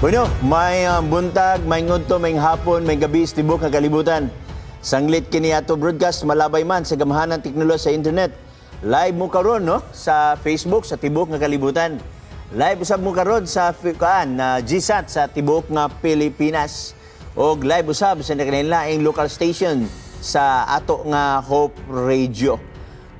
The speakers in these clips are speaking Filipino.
Bueno, may buntag, may ngunto, may hapon, may gabi, tibok nga kalibutan. Sanglit kini ato broadcast malabay man sa gamahan ng teknolohiya sa internet. Live mo karon no sa Facebook sa tibok nga kalibutan. Live usab mo karon sa GSAT sa tibok nga Pilipinas. O live usab sa nakanilaing local station sa ato nga Hope Radio.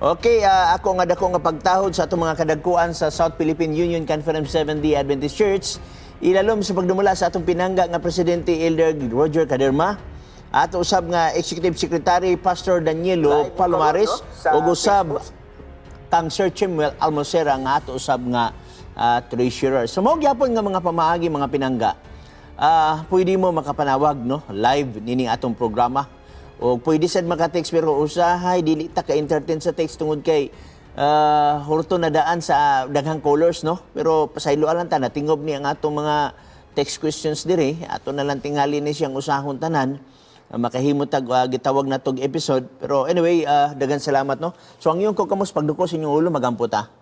Okay, ako nga dako nga pagtahod sa atong mga kadagkuan sa South Philippine Union Conference Seventh-day Adventist Church. Ilalom sa pagdumula sa atong pinangga nga Presidente Elder Roger Caderma, ato usab nga Executive Secretary Pastor Danielo Palomares, ug usab kang Sir Chimuel Almocera nga ato usab nga treasurer. So mao gyapon nga mga pamaagi, mga pinangga. Pwede mo makapanawag no live nining atong programa. O pwede sad maka-text pero usahay dili ta ka-entertain sa text tungod kay hurto na daan sa daghang colors no, pero pasaylo lang ta natingob ni ang atong mga text questions diri, ato na lang tingali ni siyang usahon tanan, makahimo tag gitawag na tog episode. Pero anyway, daghang salamat no. So ang iyong kokamos pagduko sa inyong ulo magampo ta.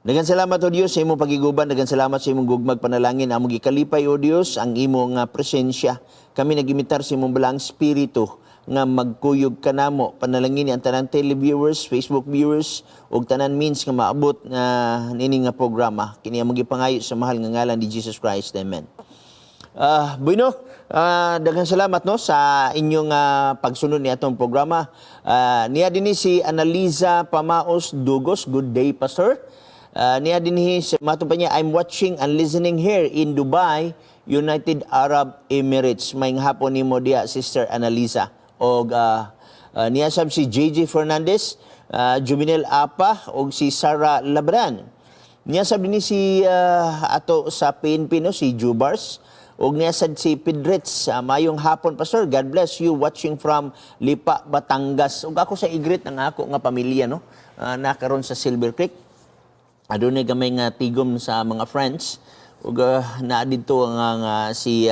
Daghang salamat o Dios sa imong pagiguban, daghang salamat sa imong gugmag panalangin, among gikalipay o Dios ang imong presensya. Kami nagimitar sa imong balang espiritu nga magkuyog kanamo, panalangin ang tanan televiewers, Facebook viewers ug tanan means nga maabot nga nini nga programa. Kini among gipangayo sa mahal nga ngalan ni Jesus Christ. Amen. Bueno, daghang salamat no sa inyong pagsunod ni atong programa. Niya dinhi si Analiza Pamaos Dugos. Good day, Pastor. Niya dinhi mato pa niya, I'm watching and listening here in Dubai, United Arab Emirates. May hapon nimo diha, Sister Analiza. O niya sab si JJ Fernandez, Juminel Apa o si Sarah Labran. Niya sab ni si ato sa PNP no, si Jubars. O niya sad si Pedrets, mayong hapon Pastor. God bless you, watching from Lipa, Batangas. Ug ako sa igrit ng ako nga pamilya no, nakaron sa Silver Creek. Adunay gamay nga tigom sa mga friends. Ug naa didto nga si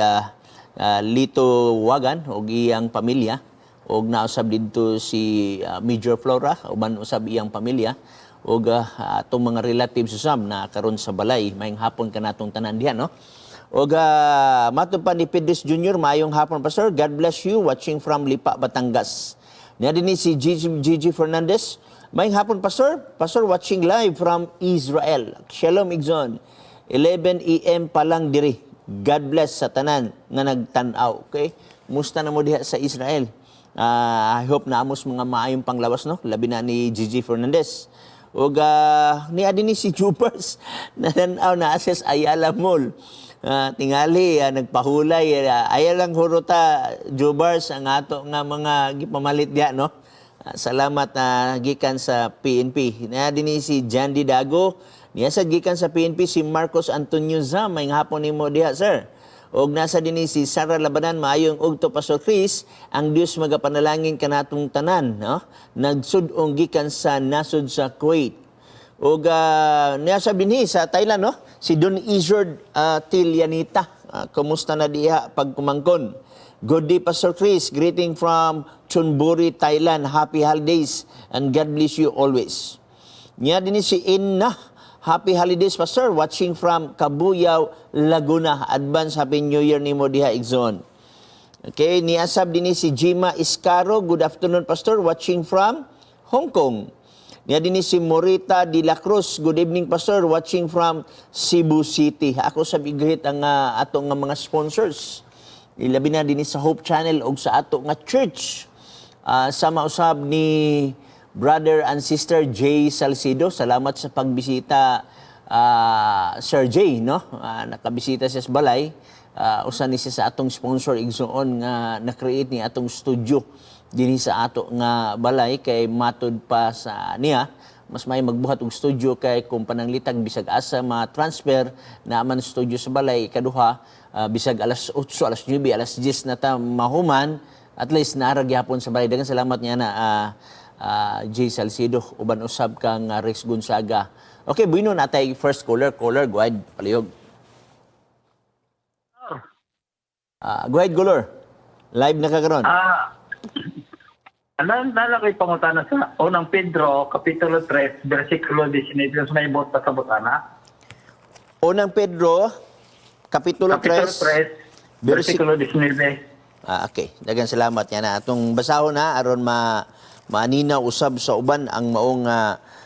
Lito Wagan og iyang pamilya. Og nausab dito si Major Flora, uban usab iyang pamilya, og atong mga relatives usab na karon sa balay, mayong hapon kanatong tanan diha no. Og mato pa ni Pedres Jr., mayong hapon Pastor. God bless you, watching from Lipa, Batangas. Niya dinhi si Gigi Fernandez, mayong hapon Pastor. Pastor watching live from Israel. Shalom Igzon. 11 AM pa lang diri. God bless sa tanan nga nagtan-aw. Okay? Musta na mo diha sa Israel? I hope na amos mga maayong panglawas no, labi na ni Gigi Fernandez. Ug ni adini si Jupers nanaw na access Ayala Mall. Tingali nagpahulay ayalang huruta Jubars ang ato nga mga gipamalit diha no. Salamat gikan sa PNP. Ni adini si Jandy Dago, niya sa gikan sa PNP si Marcos Antonio Zam, may hapon nimo diha sir. Og nasa dinhi si Sarah Labanan, maayong ugto Pastor Chris, ang Dios magapanalangin kanatong tanan no, nagsud-ong gikan sa nasud sa Kuwait. Og nasa dinhi sa Thailand no, si Don Izard Tilyanita, kumusta na diha pagkumangkon. Good day Pastor Chris, greeting from Chonburi, Thailand. Happy holidays and God bless you always. Niya dinhi si Inna, happy holidays Pastor, watching from Cabuyao, Laguna. Advance Happy New Year nimo diha Igzon. Okay, niasab dinhi si Jima Iscaro. Good afternoon Pastor, watching from Hong Kong. Niya dinhi si Morita de la Cruz. Good evening Pastor, watching from Cebu City. Ako sab igreet ang atong nga mga sponsors. Ilabi na dinhi sa Hope Channel og sa ato nga church. Sama usab ni Brother and Sister Jay Salcido. Salamat sa pagbisita, Sir Jay, no? Nakabisita siya sa balay. Usa ni siya sa atong sponsor igsoon nga na-create ni atong studio dinhi sa ato nga balay kay matod pa sa niya. Mas may magbuhat og studio kay kung pananglitag bisag asa ma-transfer na man studio sa balay kaduha, bisag alas 8, alas 9, alas 10 na ta mahuman, at least naara gyapon sa balay. Daghang salamat niya na Jay Salcido, uban usab kang Rex Gonzaga. Okay, buino natay first caller, go ahead, palihog. Go ahead, caller. Live na ka karon. Nalakay pangutana sa unang Pedro, Kapitulo 3, versikulo 19, may bot sa butana. Unang Pedro, Kapitulo 3, versikulo 19. Okay, daghang salamat yan na atong basahon na aron maaninaw usab sa uban ang maong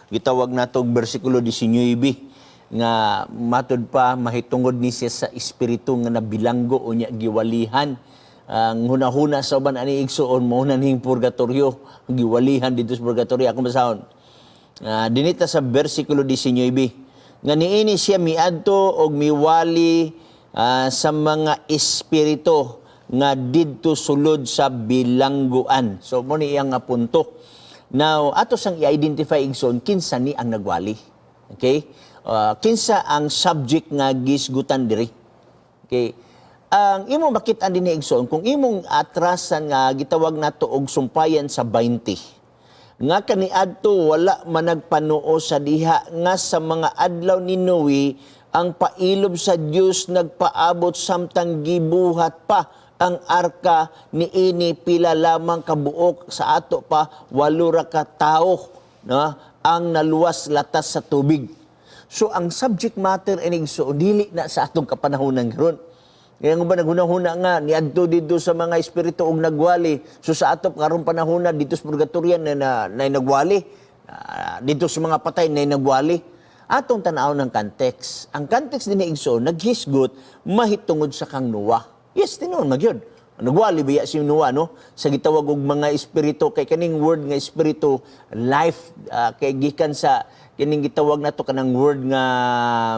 gitawag natong bersikulo 19 nga matud pa mahitungod ni siya sa espiritu nga nabilanggo unya giwalihan. Ang hunahuna sa uban ani igsoon mao na ning purgatorio, giwalihan dito sa purgatorio akong basahon. Dinita sa bersikulo 19 nga niini siya miadto og miwali sa mga espiritu nga didto sulod sa bilangguan. So mo ni iyang nga punto. Now ato sang i-identify igsoon kinsa ni ang nagwali. Okay? Kinsa ang subject nga gisgutan diri. Okay? Ang imong makit-an dinhi igsoon kung imong atrasan nga gitawag nato og sumpayan sa 20. Nga kaniadto wala man nagpanuo sa diha nga sa mga adlaw ni Noe ang pailob sa Dios nagpaabot samtang gibuhat pa ang arka niini pila lamang kabuok sa ato pa 8 ka tawo ang naluwas latas sa tubig. So ang subject matter inig so dili na sa atong kapanahonan karon. Kaya nga ba naghunahuna nga niadto dito sa mga espiritu og nagwali. So sa ato karon panahona dito sa purgatorio na nagwali. Dito sa mga patay na nagwali. Atong tanaw ng context. Ang context din ni igsoon naghisgot mahitungod sa kang Noah. Yes, tinuon magyud. Nagwali biya si Noah no sa gitawag og mga espiritu kay kaning word nga espiritu life kay gikan sa kining gitawag nato kanang word nga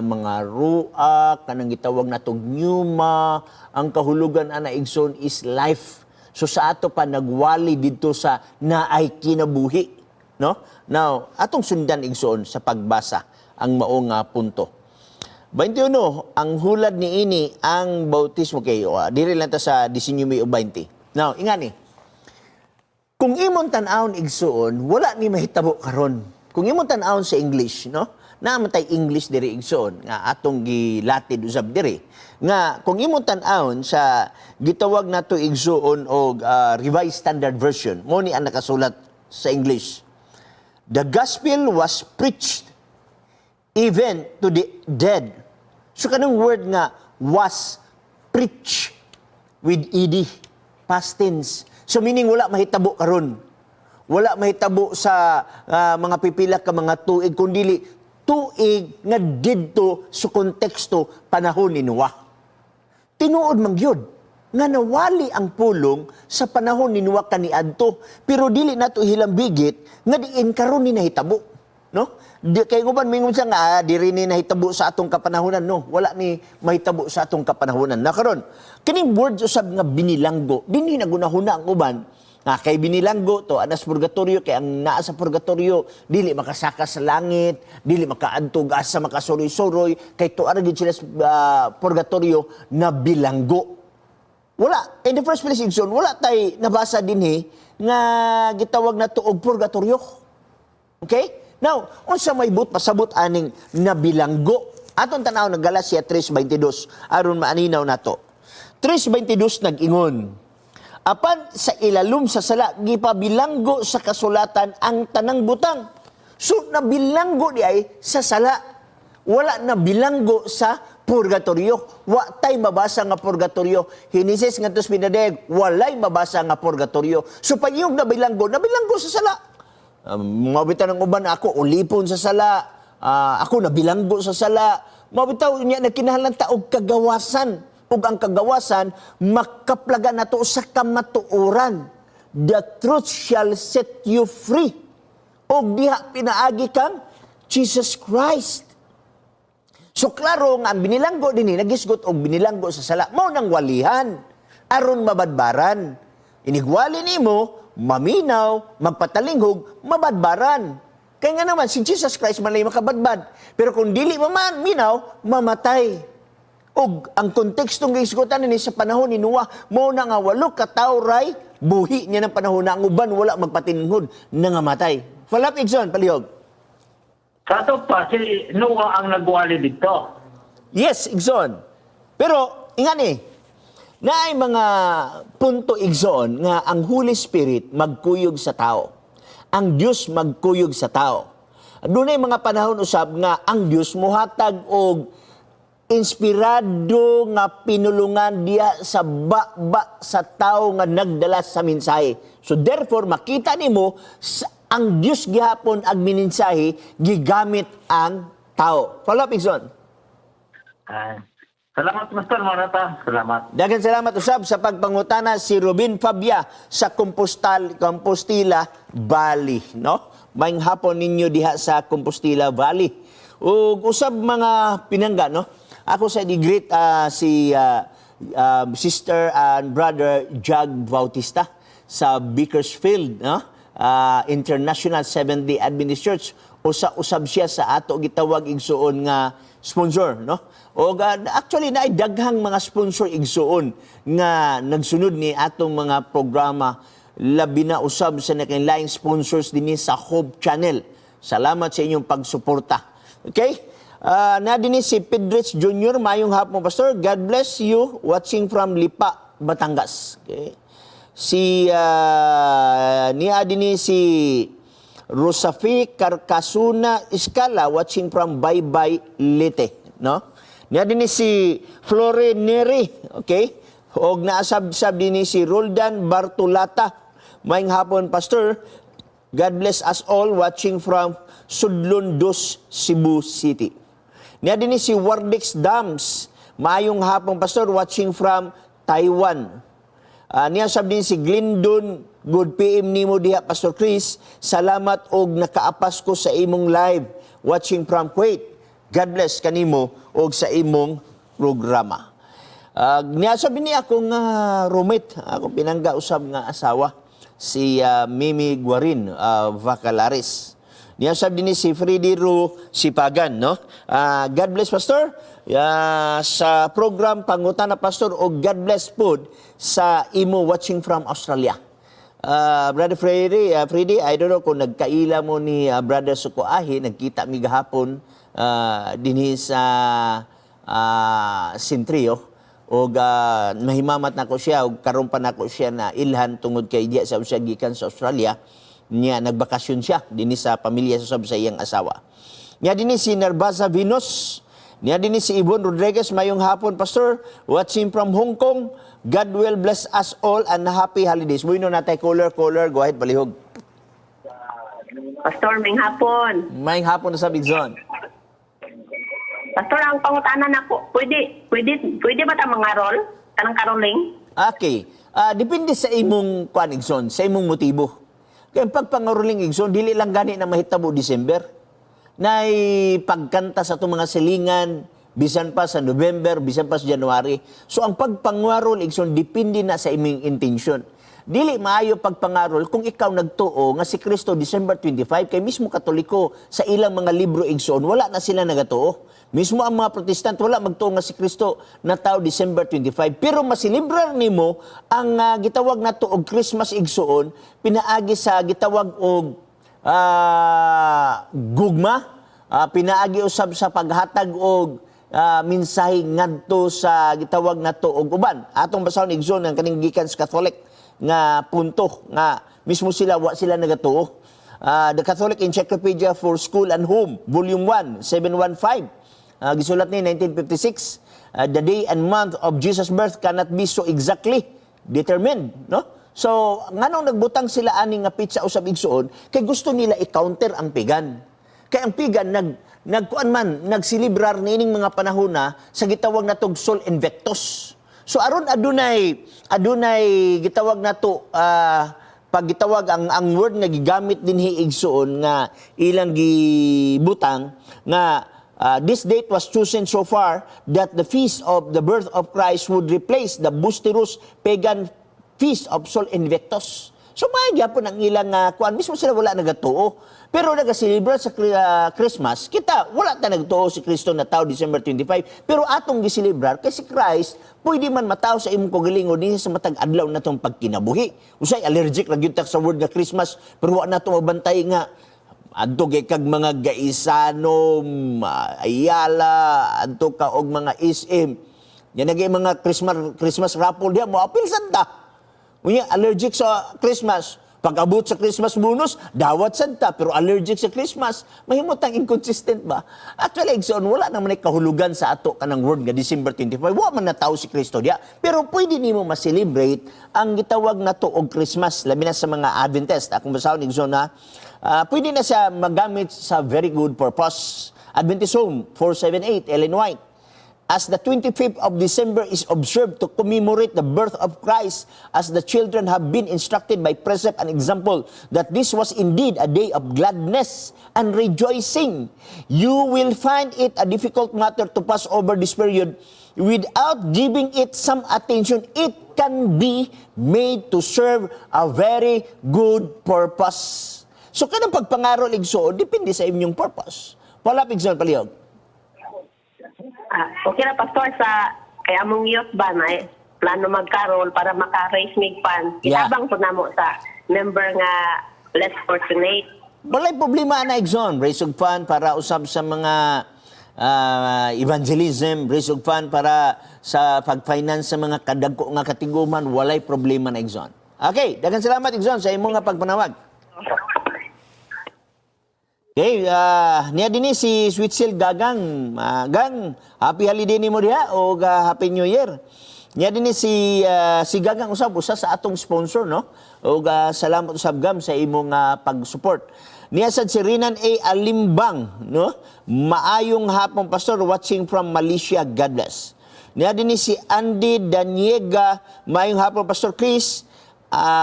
mga ruach kanang gitawag nato pneuma ang kahulugan ana igsoon is life. So sa ato pa nagwali didto sa naay kinabuhi no. Now atong sundan igsoon sa pagbasa ang mao nga punto. 21, ang hulad ni ini ang bautismo kayo. Diri lang ta sa 19 o 20. Now, ingani. Kung imong tan-awon igsoon, wala ni mahitabo karon. Kung imong tan-awon sa English, no? Namatay English diri igsoon nga atong gilatid usab diri. Nga kung imong tan-awon sa gitawag nato igsoon og Revised Standard Version, mo ni ang nakasulat sa English. The gospel was preached even to the dead. So kanang word nga was preach with ed past tense. So meaning wala mahitabo karon. Wala mahitabo sa mga pipila ka mga tuig kundi tuig nga didto sa konteksto panahon ni Noah. Tinuod man gyud nga nawali ang pulong sa panahon ni Noah kaniadto pero dili nato hilambigit nga diin karon ni nahitabo. No? Kay guban mingon siya nga diri ni nahitabo sa atong kapanahunan no wala ni mahitabo sa atong kapanahunan na karon kining word usab nga binilanggo dinhi nagunahuna ang uban kay binilanggo to anas purgatorio kay ang naa sa purgatorio dili makasaka sa langit dili makaadto asa makasuroy-suroy kay tuara gid sila sa purgatorio na bilanggo wala in the first place igsoon wala tay nabasa dinhi nga gitawag na tuog purgatorio okay. Now, unsa may pasabot aning nabilanggo? Aton tanaw ng Galacia 3:22 aron maaninaw nato. 3:22 nag-ingon. Apan sa ilalum sa sala gipabilanggo sa kasulatan ang tanang butang. So nabilanggo di ay sa sala. Wala na bilanggo sa purgatorio. Wa tay mabasa nga purgatorio. Hinises ngadto sa pinadayeg, walay mabasa nga purgatorio. So pag yung nabilanggo sa sala. Mabitaw ng uban ako ulipon sa sala ako nabilanggo sa sala mabitaw niya na kinahanglan ta og kagawasan ug ang kagawasan makaplaga nato sa kamatuoran the truth shall set you free og diha pinaagi kang Jesus Christ. So klaro nga ang binilanggo dinhi nagisgot og binilanggo sa sala mao nang walihan aron mabadbaran inigwali nimo maminaw, magpatalinghog, mabadbaran. Kaya nga naman, si Jesus Christ man lang makabadbad. Pero kung dili man minaw, mamatay. Og ang kontekstong gisgutan ni sa panahon ni Noah, mo na nga 8 ka tawo ray, buhi niya ng panahon na ang uban, wala magpatinghod, nangamatay. Falap Igson, palihog. Sa ato pa, si Noah ang nagwali dito. Yes, Igson. Pero, ingani, na ay mga punto igsoon nga ang Holy Spirit magkuyog sa tao. Ang Dios magkuyog sa tao. Dunay mga panahon usab nga ang Dios mohatag og inspirado nga pinulungan diya sa ba sa tao nga nagdala sa mensahe. So therefore, makita nimo ang Dios gihapon ag mininsahe gigamit ang tao. Follow up, Igsoon. Salamat, Master Manata. Salamat. Daghang salamat usab sa pagpangutana si Robin Fabia sa Compostela Valley, no? Maayong hapon ninyo diha sa Compostela Valley. Ug usab mga pinangga, no? Ako sa greet si Sister and Brother Jag Bautista sa Bakersfield, no? International Seventh-day Adventist Church. Usab siya sa ato gitawag igsuon nga sponsor, no? O actually na daghang mga sponsor igsuon nga nagsunod ni atong mga programa, labi na usab sa nakinlaing sponsors dinhi sa Hope Channel. Salamat sa inyong pagsuporta. Okay? Na dinhi si Pedrich Jr. Mayong hapon, Pastor. God bless you. Watching from Lipa, Batangas. Okay? Niya dinhi si Rosafi Carcasuna Escala, watching from Baybay, Leyte, no? Niya din si Flore Neri, okay? Og naasab-sab din si Roldan Bartolata. Maayong hapon, Pastor. God bless us all, watching from Sudlon 2, Cebu City. Niya din si Wardix Dams. Maayong hapon, Pastor, watching from Taiwan. Niya sab din si Glendon, good PM nimo diha, Pastor Chris. Salamat og nakaapas ko sa imong live, watching from Kuwait. God bless kanimo og sa imong programa. Niya sab ni akong roommate, akong pinangga usab nga asawa, si Mimi Guarin Vacalares. Niya sab din si Freddy Ru Sipagan, no? God bless, Pastor. Sa program Pangutana, Pastor, o God bless po sa imo watching from Australia. Brother Freddy, I don't know kung nagkaila mo ni Brother Sukoahi, nagkita mi gahapon dinhi sa Sintrio, o nahimamat na ko siya, o karon pa na ko siya na ilhan tungod kay diya sa siya gikan sa Australia. Niya nagbakasyon siya dinhi sa pamilya sa iyang asawa. Niya dinhi si Narbaza Venus. Niya din si Ibon Rodriguez, mayong hapon, Pastor. Watching from Hong Kong. God will bless us all and happy holidays. Bueno natay caller. Go ahead, balihog. Pastor, mayong hapon. Mayong hapon na sa Big Zone. Pastor, ang pangutanan ako, pwede ba ta mga rol? Kanang caroling? Okay. Depende sa imong kuan, Igsoon, sa imong motibo. Kaya pagpangaruling, Igsoon, dili lang gani na mahitabo December. Nay pagkanta sa itong mga silingan, bisan pa sa November, bisan pa sa January. So ang pagpangarol, Igsoon, depende na sa imong intention. Dili maayo pagpangarol kung ikaw nagtuo nga si Kristo December 25, kay mismo Katoliko sa ilang mga libro, Igsoon, wala na sila nagatuo. Mismo ang mga Protestant, wala magtuo nga si Kristo na tao December 25. Pero masilibrar nimo ang gitawag na tuog Christmas, Igsoon, pinaagi sa gitawag og gugma, pinaagi usab sa paghatag og mensahe ngadto sa gitawag na tuog uban. Atong basahon, Igsoon, ang kaning gikan sa Catholic nga punto nga mismo wa sila nagatuo. The Catholic Encyclopedia for School and Home, Volume 1, 715. Gisulat ni 1956. The day and month of Jesus' birth cannot be so exactly determined, no? So, nganong nagbutang sila ani nga pizza usab, Igsoon, kay gusto nila i-counter ang pigan. Kay ang pigan nagsilibrar niining mga panahona sa gitawag na tog Sol Invictus. So aron adunay gitawag nato pag gitawag ang word nga gigamit dinhi, Igsoon, nga ilang gibutang nga this date was chosen so far that the feast of the birth of Christ would replace the boisterous pagan feast of Sol Invictus. So magyapon ang ilang kuan, mismo sila wala nagatuo. Pero nagasilibra sa Christmas, kita wala ta nagtuo si Kristo na tao December 25, pero atong gisilibrar kay si Christ pwede man matao sa imong kagalingon dinhi sa matag adlaw natong pagkinabuhi. Usay allergic ra gyud ta sa word nga Christmas, pero wa nato mabantay nga adto kay kag mga Gaisano, Ayala, adto ka og mga SM. Yan nagay mga Christmas raffle diha mo apil sad ta. Unya allergic sa Christmas, Pag-abot sa Christmas bonus, dawat santa, pero allergic sa Christmas. Mahimutang inconsistent ba? Actually, Igsoon, wala naman ay kahulugan sa ato kanang word nga December 25. Wa man na tao si Kristo diya. Pero pwede nimo ma-celebrate ang gitawag na to og Christmas, labi na sa mga Adventist. Akong basahon, Igsoon, na pwede na siya magamit sa very good purpose. Adventist Home, 478, Ellen White. As the 25th of December is observed to commemorate the birth of Christ, as the children have been instructed by precept and example that this was indeed a day of gladness and rejoicing, you will find it a difficult matter to pass over this period without giving it some attention. It can be made to serve a very good purpose. So, kanang pagpangarol, Igsoon, depende sa inyong purpose. Palap, Igsoon, palihog. Okay na, Pastor, sa kaya mong youth ba na plano magkarol para maka-raise mig funds. Yeah. Itabang po na mo sa member nga less fortunate. Walay problema na, Igsoon. Raise og fund para usab sa mga evangelism, raise og fund para sa pag-finance sa mga kadagko nga katiguman, walay problema na, Igsoon. Okay, daghang salamat, Igsoon, sa imong nga pagpanawag. Okay, niya din si Sweet Seal Gagang. Gang, happy holiday ni mo diha o happy new year. Niya din si Gagang usab usa sa atong sponsor, no? O salamat usab Gam sa imong pag-support. Niya sad si Rinan A. Alimbang, no? Maayong hapon, Pastor, watching from Malaysia, God bless. Niya din si Andy Daniega, maayong hapon, Pastor Chris.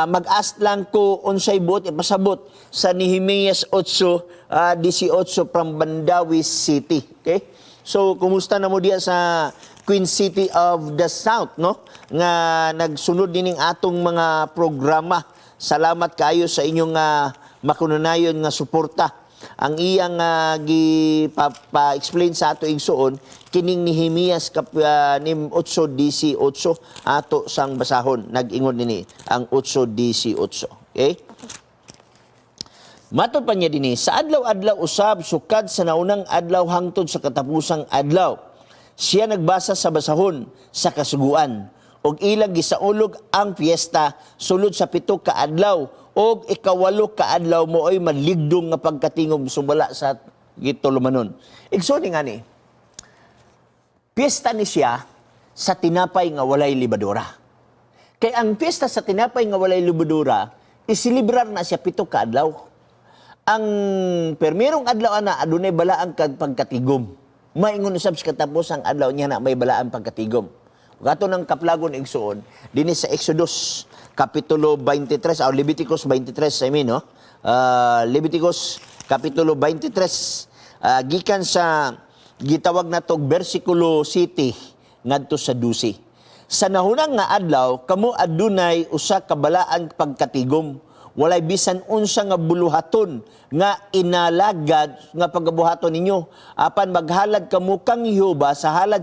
Mag-ask lang ko unsay buot ipasabot sa Nehemias 8:18 from Bandawi City. Okay? So, kumusta na mo diya sa Queen City of the South, no? Nga nagsunod dining atong mga programa. Salamat kayo sa inyong makununayon nga suporta. Ang iyang pa-explain sa ato Igsoon, kining Nehemias nim 8:18 ato sang basahon. Nag-ingon nini ang 8:18. Okay? Matod pa niya dinhi, sa adlaw-adlaw usab sukad sa naunang adlaw hangtod sa katapusang adlaw. Siya nagbasa sa basahon sa kasuguan og ilang gisaulog ang fiesta sulod sa 7 ka adlaw og 8 ka adlaw mo ay maligdong nga pagkatingog sumala sa gitulumanon. Igsoon nga ni. Piyesta ni siya sa tinapay nga walay libadura. Kay ang piyesta sa tinapay nga walay libadura, isilibrar na siya 7 ka adlaw. Ang permirong adlaw na adunay balaang pagkatigom. Maingon usab sa katapos ang adlaw niya na may balaang pagkatigom. Gato ng kaplagon Igsoon, dinhi sa Exodus Kapitulo 23, o Leviticus 23, no? Leviticus Kapitulo 23, gikan sa gitawag na tog versikulo 7 ngadto sa 12. Sa nahunang nga adlaw, kamo adunay usa ka balaan pagkatigom. Walay bisan unsa nga buluhaton nga inalagad nga pagabuhaton ninyo. Apan maghalad kamo kang Jehova sa halad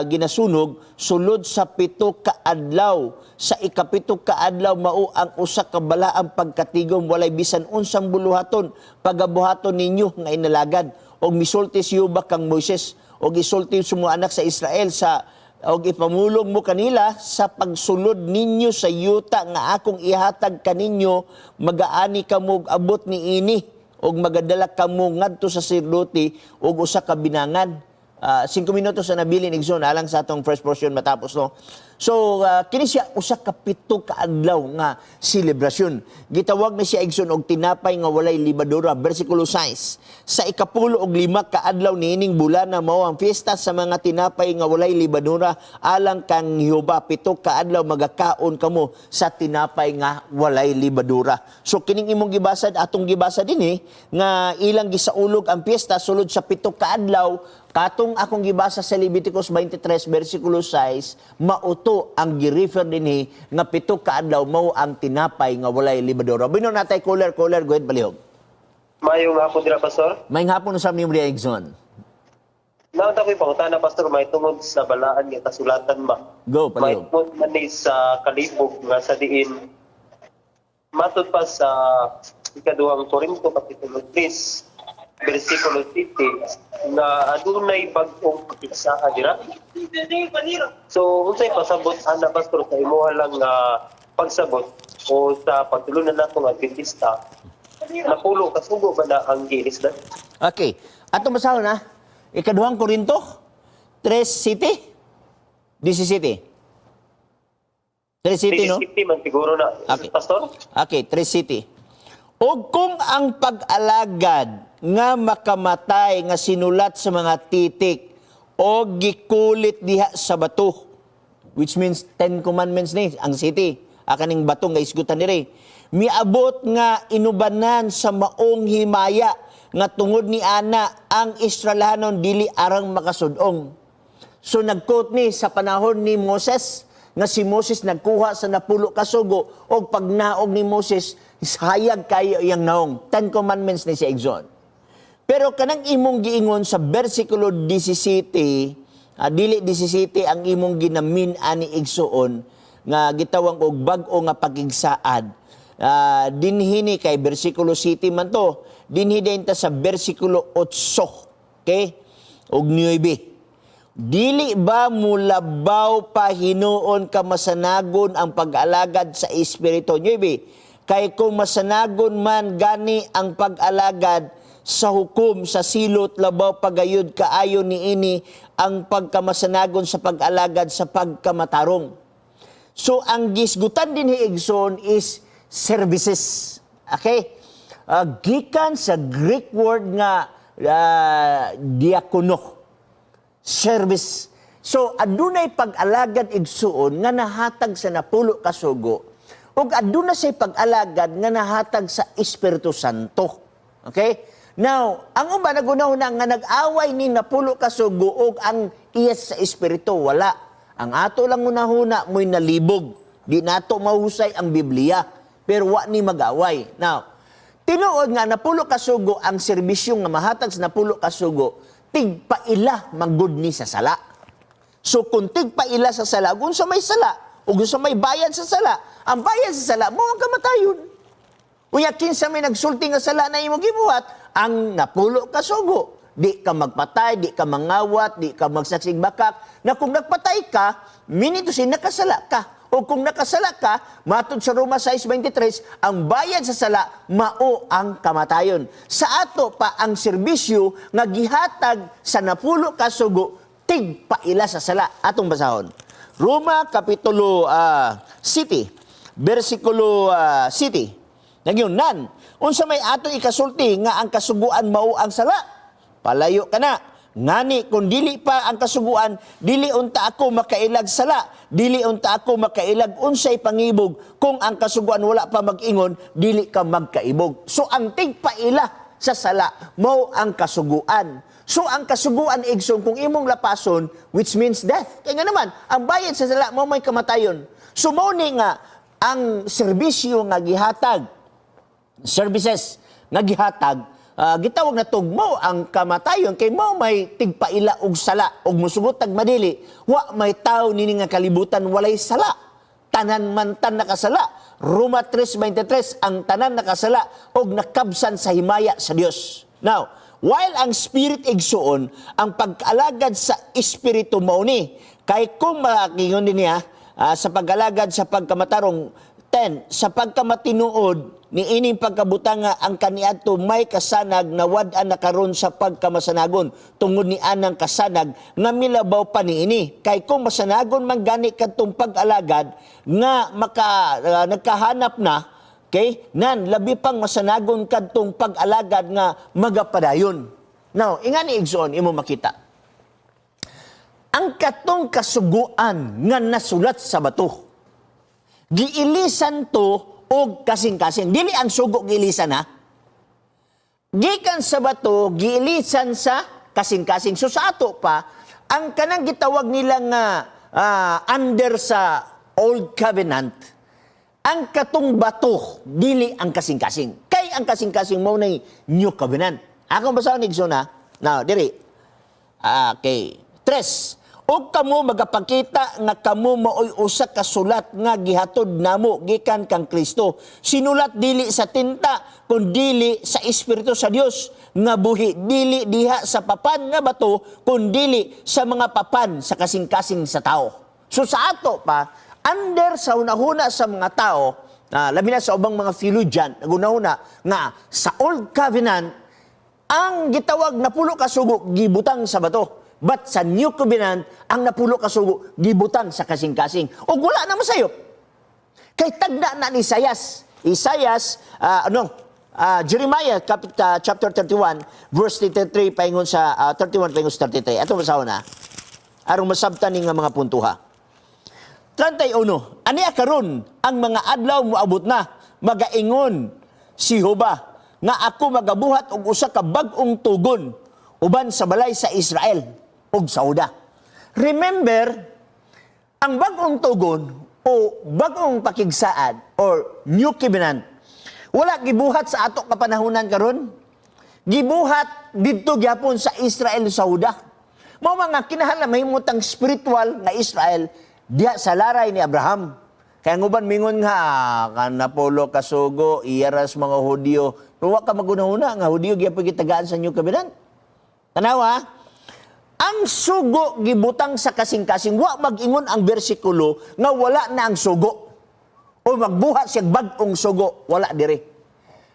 ginasunog sulod sa 7 ka adlaw. Sa ika-7 ka adlaw mao ang usa ka balaang pagkatigom, walay bisan unsang buluhaton pagabuhaton ninyo nga inalagad. Og misulti si Jehova kang Moises og isulti sa mga anak sa Israel sa og ipamulong mo kanila sa pagsulod ninyo sa yuta nga akong ihatag kaninyo, magaani kamo abot ni ini og magadala kamo ngadto sa sirlote og usa ka binangan. 5 minutos na nabilin Igsoon alang sa atong first portion matapos, no. So kini siya usa ka 7 ka adlaw nga selebrasyon. Gitawag na siya Igsoon og tinapay nga walay libadura, bersikulo 6. Sa ika-10 og 5 ka adlaw niining bulan na mao ang fiesta sa mga tinapay nga walay libadura alang kang Jehova. 7 ka adlaw magakaon kamo sa tinapay nga walay libadura. So kining imong gibasad atong gibasa dinhi nga ilang gisaulog ang fiesta sulod sa 7 ka adlaw. Katong akong gibasa sa Leviticus 23 versikulo 6, mauto ang gi-refer dinhi nga 7 ka adlaw mao ang tinapay nga walay libadura. Bino natay caller, go ahead balihog. Mayong hapon dira, Pastor. Mayong hapon sa nimo diha Igsoon. Naunta ko'y pangutana, Pastor, may tungod sa balaan nga kasulatan ba? Go May palihog. tungod man ni sa kalibog nga sa diin. Matod pa sa ikaduhang Korinto, Kapitulo 3, versikulo 7, nga adunay bag-ong pakigsaha dira. So, unsay pasabot ana, Pastor, sa imuha lang nga pagsabot o sa pagtulunan natong Adventista, napulo kasugo ba na ang gilisdan? Okay. Ato masahon na. Ikaduhang Korinto, 3 City? 17. 3 City, no? 360 man siguro na, Okay. Pastor? Okay, 3 City. O kung ang pag-alagad nga makamatay nga sinulat sa mga titik o gikulit diha sa bato, which means 10 commandments ni ang city, akaning bato nga isgutan nire, miabot nga inubanan sa maong himaya nga tungod ni ana ang Israelanon dili arang makasudong. So nag-quote ni sa panahon ni Moses, nga si Moses nagkuha sa napulo ka sugo o pagnaog ni Moses, hayag kayo iyang naong. 10 commandments ni si Exon. Pero kanang imong giingon sa versikulo 17, dili 17 ang imong ginamin ani Igsoon, nga gitawang og bag-o nga pagigsaad. Dinhini kay versikulo 7 man to, dinhi din ta sa versikulo 8, okay? Og 9. Dili ba mulabaw pa hinuon ka masanagon ang pag-alagad sa espiritu? 9. Kay kung masanagon man gani ang pag-alagad sa hukom, sa silot, labaw pagayod kaayo ni ini ang pagkamasanagon sa pag-alagad sa pagkamatarong. So ang gisgutan din ni Igsoon is services. Okay? Gikan sa Greek word nga diakono. Service. So, adunay pag-alagad igsuon nga nahatag sa napulo ka sugo ug aduna say pag-alagad nga nahatag sa Espiritu Santo. Okay? Now, ang uban nagunahuna nga nag-away ni napulo ka sugo ug ang iyas sa Espiritu, wala. Ang ato lang unahuna mo'y nalibog. Di nato mahusay ang Biblia. Pero wa ni mag-away. Now, tinuod nga napulo ka sugo ang serbisyo nga mahatag sa napulo ka sugo, tigpaila manggod ni sa sala. So kung tigpaila sa sala, kung sa may sala, o kung sa may bayad sa sala, ang bayad sa sala, mo ang kamatayon. Unya kinsa may nagsulti nga sala na imong gibuhat, ang napulo ka sugo. Di ka magpatay, di ka mangawat, di ka magsaksig bakak, na kung nagpatay ka, minito sin nakasala ka. O kung nakasala ka, matod sa Roma 6:23, ang bayad sa sala, mao ang kamatayon. Sa ato pa ang serbisyo nga gihatag sa napulo ka sugo, tigpaila sa sala. Atong basahon. Roma Kapitulo 7, versikulo 7. Nagyon, nan, unsa may ato ikasulti nga ang kasuguan mao ang sala? Palayo ka na. Ngani, kung dili pa ang kasuguan, dili unta ako makailag sala, dili unta ako makailag unsay pangibog, kung ang kasuguan wala pa mag-ingon, dili ka magkaibog. So, ang tigpaila sa sala, mao ang kasuguan. So, ang kasuguan, Igsoon, kung imong lapason, which means death. Kaya nga naman, ang bayad sa sala, mao may kamatayon. So, mao ni nga, ang serbisyo nga gihatag, services nga gihatag, gitawag na tugmo ang kamatayon kay mo may tigpaila og sala og musugot tag madili wa may tawo nini nga kalibutan walay sala, tanan man tan nakasala. Roma 3:23, ang tanan nakasala og nakabsan sa himaya sa Dios. Now, while ang spirit igsuon, ang pag-alagad sa espiritu mao ni kay kung makingon din niya sa pag-alagad sa pagkamatarong 10, sa pagkamatinuod ni ining pagkabutanga ang kaniadto may kasanag na wad-an na karon sa pagkamasanagon tungod ni anang kasanag nga milabaw pa niini. Kay kung masanagon man gani kadtong pag-alagad nga nagkahanap na, okay, nan labi pang masanagon kadtong pag-alagad nga magapadayon. Now, ingani Igsoon imo makita. Ang katong kasuguan nga nasulat sa bato, giilisan to og kasing-kasing. Dili ang sugo giilisan ha. Gikan sa bato, giilisan sa kasing-kasing. So sa ato pa, ang kanang gitawag nila nga under sa Old Covenant, ang katong bato, dili ang kasing-kasing. Kay ang kasing-kasing mo na New Covenant. Akong basahin ni Igsoon ha. Now, diri. Okay. 3. O kamo magapakita nga kamo maoy usa ka sulat nga gihatod namo gikan kang Kristo. Sinulat dili sa tinta kun dili sa espiritu sa Dios nga buhi, dili diha sa papan nga bato kun dili sa mga papan sa kasing-kasing sa tao. So sa ato pa under sa hunahuna sa mga tao, labi na sa ubang mga theologian, naguna-una nga sa Old Covenant, ang gitawag na pulo ka sugo, gibutang sa bato. But sa New Covenant, ang napulo ka sugo, gibutang sa kasing-kasing. O wala naman sayop. Kay tagda na ni Isaias. Jeremiah chapter 31, verse 33, paingon sa 31, paingon sa 33. Ito masahon na. Arong masabtan ni nga mga puntuha. 31. Aniya karon ang mga adlaw moabot na, magaingon si Jehovah, nga ako magabuhat og usa ka bag-ong tugon uban sa balay sa Israel ug sa Juda. Remember, ang bag-ong tugon o bag-ong pakigsaad or New Covenant, wala gibuhat sa ato kapanahunan karon. Gibuhat didto gyapon sa Israel sa Juda. Mao mga kinahanglan mahimutang spiritual na Israel diha sa laray ni Abraham. Kaya nguban mingon nga kanapolo kasugo iyaras mga Hudiyo. Pero wa ka magunahuna nga Hudiyo gyapon gitagaan sa New Covenant. Tanawa, ang sugo gibutang sa kasing-kasing. Wa mag-ingon ang bersikulo nga wala na ang sugo. O magbuhat siya bag-ong sugo. Wala dire.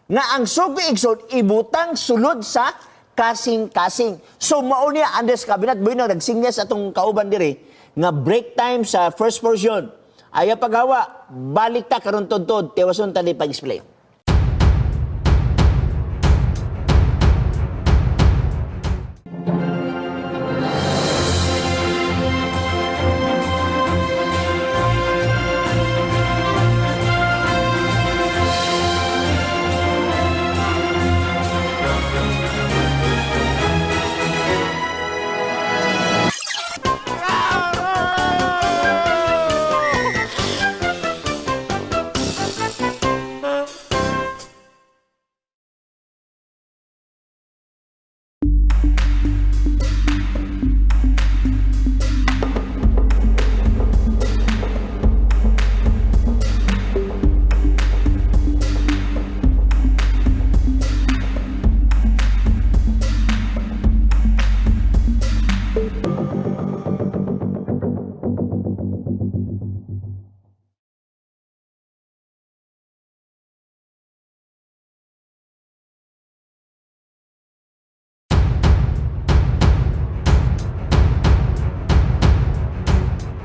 Nga ang sugo igsod ibutang sulod sa kasing-kasing. So mao niya Andes Cabinet boy na nagsinyas atong kauban dire nga break time sa first portion. Aya paghawa, balik ta karon tuntod, tiwason ta ni pag-explain.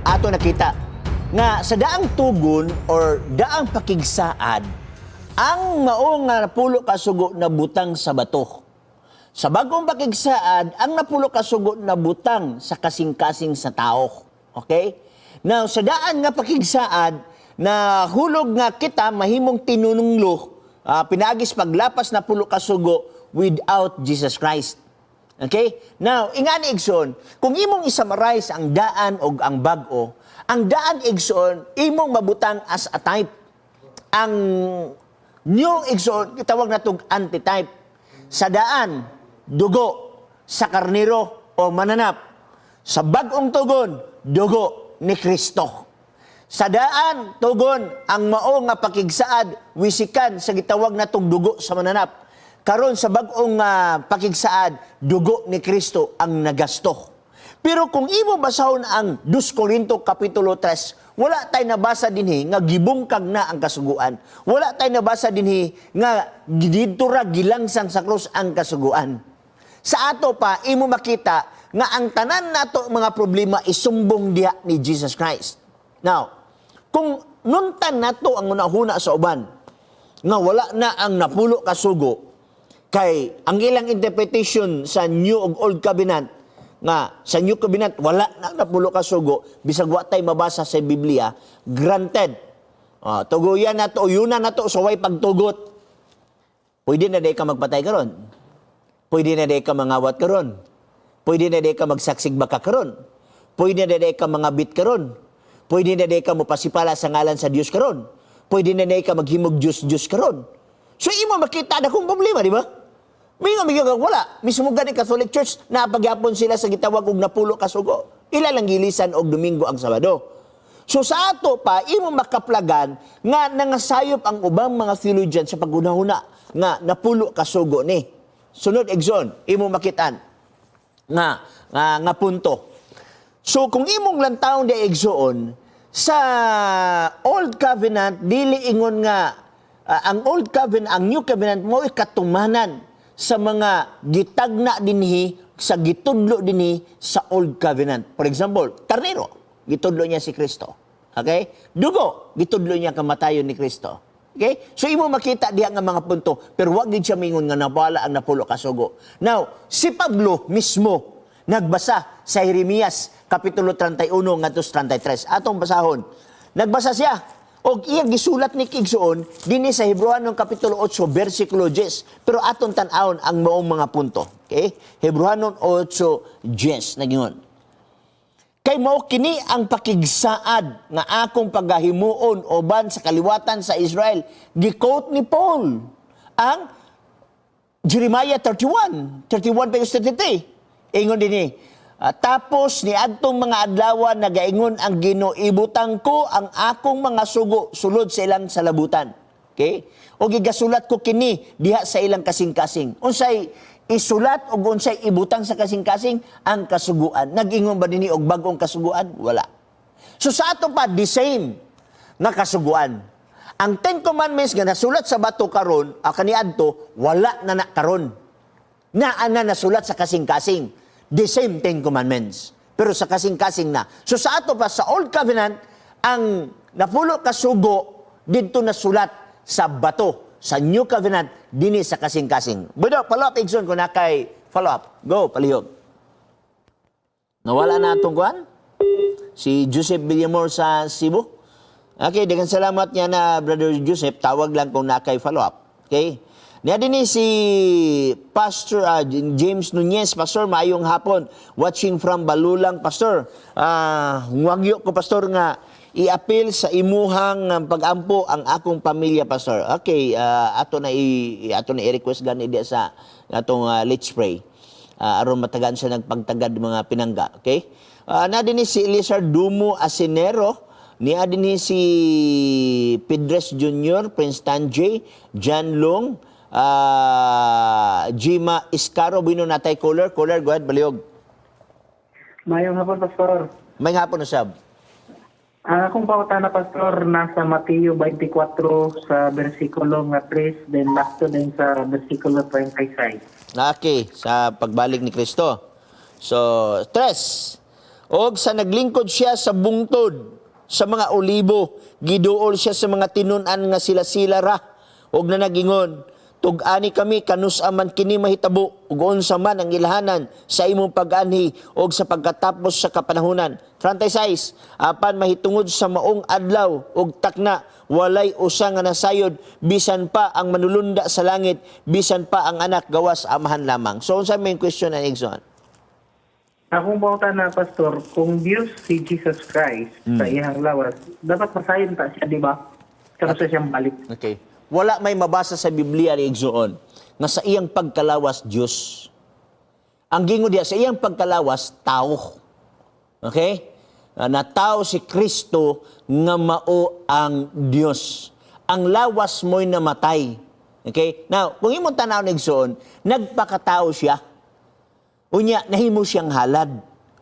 Ato nakita nga sa daang tugon or daang pakigsaad, ang mao nga napulo ka sugo na butang sa bato. Sa bagong pakigsaad, ang napulo ka sugo na butang sa kasing-kasing sa tao. Okay? Now, sa daan nga pakigsaad, na hulog nga kita mahimong tinununglo, pinagis paglapas na pulo ka sugo without Jesus Christ. Okay? Now, ingani igsoon, kung imong isummarize ang daan o ang bag-o, ang daan igsoon, imong mabutang as a type. Ang new igsoon, kitawag na itong antitype. Sa daan, dugo. Sa karniro o mananap. Sa bag-ong tugon, dugo ni Kristo. Sa daan, tugon, ang mao nga pakigsaad, wisikan sa gitawag na itong dugo sa mananap. Karon sa bag-ong pakigsaad, dugo ni Kristo ang nagasto. Pero kung imo basahon ang 2 Corinto kapitulo 3, wala tay nabasa dinhi nga gibungkag na ang kasuguan. Wala tay nabasa dinhi nga didto ra gilangsang sa krus ang kasuguan. Sa ato pa imo makita nga ang tanan nato mga problema isumbong diha ni Jesus Christ. Now, kung nuntan nato ang unahuna sa uban nga wala na ang napulo kasugo, kay ang ilang interpretation sa New ug Old Covenant nga sa New Covenant wala na napulo ka sugo bisag wa tay mabasa sa Biblia, granted. Tuguyan na to, yuna na to, so way pagtugot. Pwede na day ka magpatay karon. Pwede na day ka mangawat karon. Pwede na day ka magsaksig baka karon. Pwede na day ka mangabit karon. Pwede na day ka mopasipala sa ngalan sa Dios karon. Pwede na day ka maghimog Dios karon. So imo makita na kung problema, di ba? Mingo wala. Mismo gani Catholic Church, napagyapon sila sa gitawag og napulo ka sugo. Ila lang gilisan og Domingo ang Sabado. So sa ato pa, imo makaplagan nga nangasayop ang ubang mga theologian sa pagunahuna nga napulo ka sugo ni. Sunod egzon, imo makitaan nga punto. So kung imong lantawon di egzoon, Sa Old Covenant, dili ingon nga, ang Old Covenant, ang New Covenant mo katumanan sa mga gitagna dinhi, sa gitudlo dinhi sa Old Covenant. For example, karnero, gitudlo niya si Kristo. Okay? Dugo, gitudlo niya kamatayon ni Kristo. Okay? So, imo makita diha nga mga punto, pero wag gid siya mingon nga nawala ang napulo ka sugo. Now, si Pablo mismo, nagbasa sa Jeremias, Kapitulo 31, ngadto 33. Atong basahon. Nagbasa siya, o iyang gisulat ni Kigsoon, dinhi sa Hebrewanong Kapitulo 8, versikulo 10. Pero atong tan-awon ang maong mga punto. Okay? Hebrewanon 8, 10, nagingon. Kay mao kini ang pakigsaad nga akong pagahimuon uban sa kaliwatan sa Israel. Gi-quote ni Paul ang Jeremiah 31 pa 33. Ingon dinhi, tapos ni adtong mga adlaw nagaingon ang Ginoo, ibutang ko ang akong mga sugo sulod sa ilang salabutan. Okay? O gigasulat ko kini diha sa ilang kasing-kasing. Unsay isulat o unsay ibutang sa kasing-kasing ang kasuguan. Nag-ingon ba dinhi og bag-ong kasuguan? Wala. So sa ato pa the same nga kasuguan. Ang 10 Commandments nga nasulat sa bato karon, kaniadto wala na karon. Naa na nasulat sa kasing-kasing. The same 10 Commandments. Pero sa kasing-kasing na. So sa ato pa sa Old Covenant, ang napulo kasugo didto nasulat sa bato. Sa New Covenant, dini sa kasing-kasing. Budo, follow up, Igsoon, kung nakay follow up. Go, palihog. Nawala na itong kuhan? Si Joseph Villamor sa Cebu. Okay, daghang salamat niya na, Brother Joseph. Tawag lang kung nakay follow up. Okay? Niya din si Pastor James Nunez. Pastor, maayong hapon. Watching from Balulang, Pastor. Huwagyo ko, Pastor, nga i-appeal sa imuhang pag-ampo ang akong pamilya, Pastor. Okay, ato na i-request gani diya sa atong let's pray. Aron matagaan siya nagpagtagad mga pinangga. Okay? Na din si Elizar Dumo Asinero, ni adin si Pedres Jr., Prince Tanjay, John Long, Jima Iscaro, Bino Natay Caller, go ahead, baliog. Mayong hapon, Pastor. May hapon na sab. Kung pauta na, Pastor, nasa Mateo 24 sa versikulo nga 3, then last to din sa versikulo 26. Okay, sa pagbalik ni Kristo. So, 3. Og sa naglingkod siya sa bungtod, sa mga olibo, giduol siya sa mga tinunan nga sila-sila ra. Og na nagingon, tug-ani kami kanus-aman kini mahitabo ug unsa man ang ilhanan sa imong pag-anhi og sa pagkatapos sa kapanahunan. 36. Apan mahitungod sa maong adlaw ug takna walay usa nga nasayod bisan pa ang manulunda sa langit bisan pa ang anak gawas amahan lamang. So unsa may question na Igsoon? Kung pauta na, Pastor, kung Diyos si Jesus Christ sa iyang lawas, dapat masayon ta siya, di ba? Pero sa siyang balik. Okay. Wala may mabasa sa Biblia ni Igsoon na sa iyang pagkalawas Diyos. Ang gingo diya sa iyang pagkalawas tao. Okay? Na tao si Kristo nga mao ang Dios. Ang lawas mo'y namatay. Okay? Now, kung imong tanaw ni Igsoon, nagpakatao siya. Unya, nahimo siyang halad.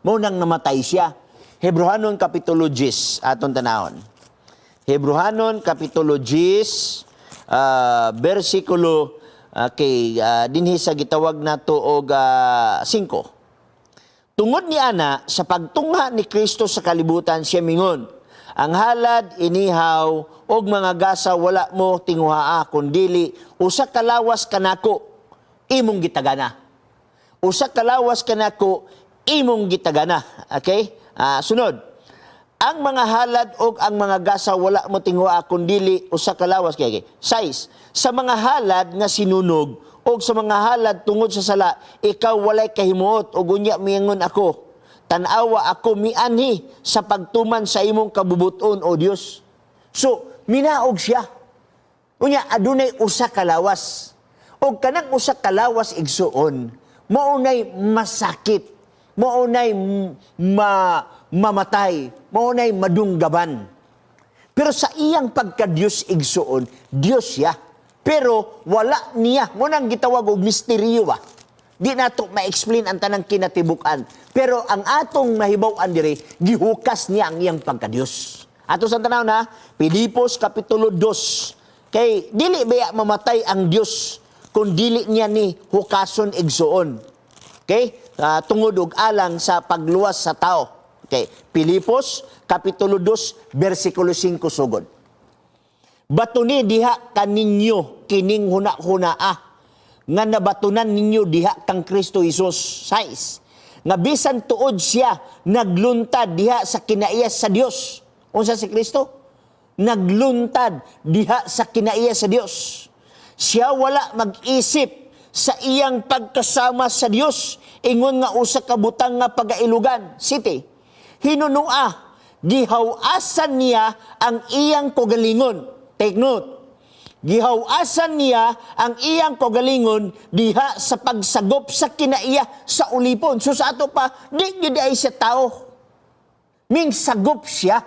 Mo nang namatay siya. Hebrewanon Kapitulo 10, atong tanawon. Hebrewanon Kapitulo 10, versikulo dinhi sa gitawag nato og 5. Tungod ni ana sa pagtungha ni Kristo sa kalibutan siya mingon, ang halad inihaw og mga gasa wala mo tinguhaa kundili usa ka lawas kanako imong gitagana. Usa ka lawas kanako imong gitagana. Okay? Sunod. Ang mga halad o ang mga gasa wala mo tinguha kundili usa ka lawas kay 6. Sa mga halad nga sinunog o sa mga halad tungod sa sala ikaw walay kahimuot ug unya miingon ako tan-awa ako mianhi sa pagtuman sa imong kabubuton o Dios. So minaog siya. Unya adunay usa ka lawas. Og kanang usa ka lawas igsuon maunay masakit, maunay mamatay, maunay madunggaban. Pero sa iyang pagka-Diyos igsuon, Diyos siya. Pero wala niya. Munang gitawag og misteryo ba? Di nato ma-explain ang tanang kinatibukan. Pero ang atong mahibaw-an diri, gihukas niya ang iyang pagka-Diyos. Ato sa tanaw na Pilipos kapitulo 2. Kay dili baya mamatay ang Dios kung dili niya ni hukason igsuon. Okay? Tungod og alang sa pagluwas sa tao. Okay, Pilipos kapitulo 2 bersikulo 5 sugod. Batuni diha kaninyo kining huna-hunaa nga nabatunan ninyo diha kang Kristo Jesus. 6. Nga bisan tuod siya nagluntad diha sa kinaiyas sa Dios. Unsa si Kristo? Nagluntad diha sa kinaiyas sa Dios. Siya wala mag-isip sa iyang pagkasama sa Dios ingon nga usa ka butang nga pagailugan. City. Hinunua, gihawasan niya ang iyang kogalingon. Take note. Gihawasan niya ang iyang kogalingon diha sa pagsagop sa kinaiya sa ulipon. So sa ato pa, di gyud ay siya tao. Ming sagop siya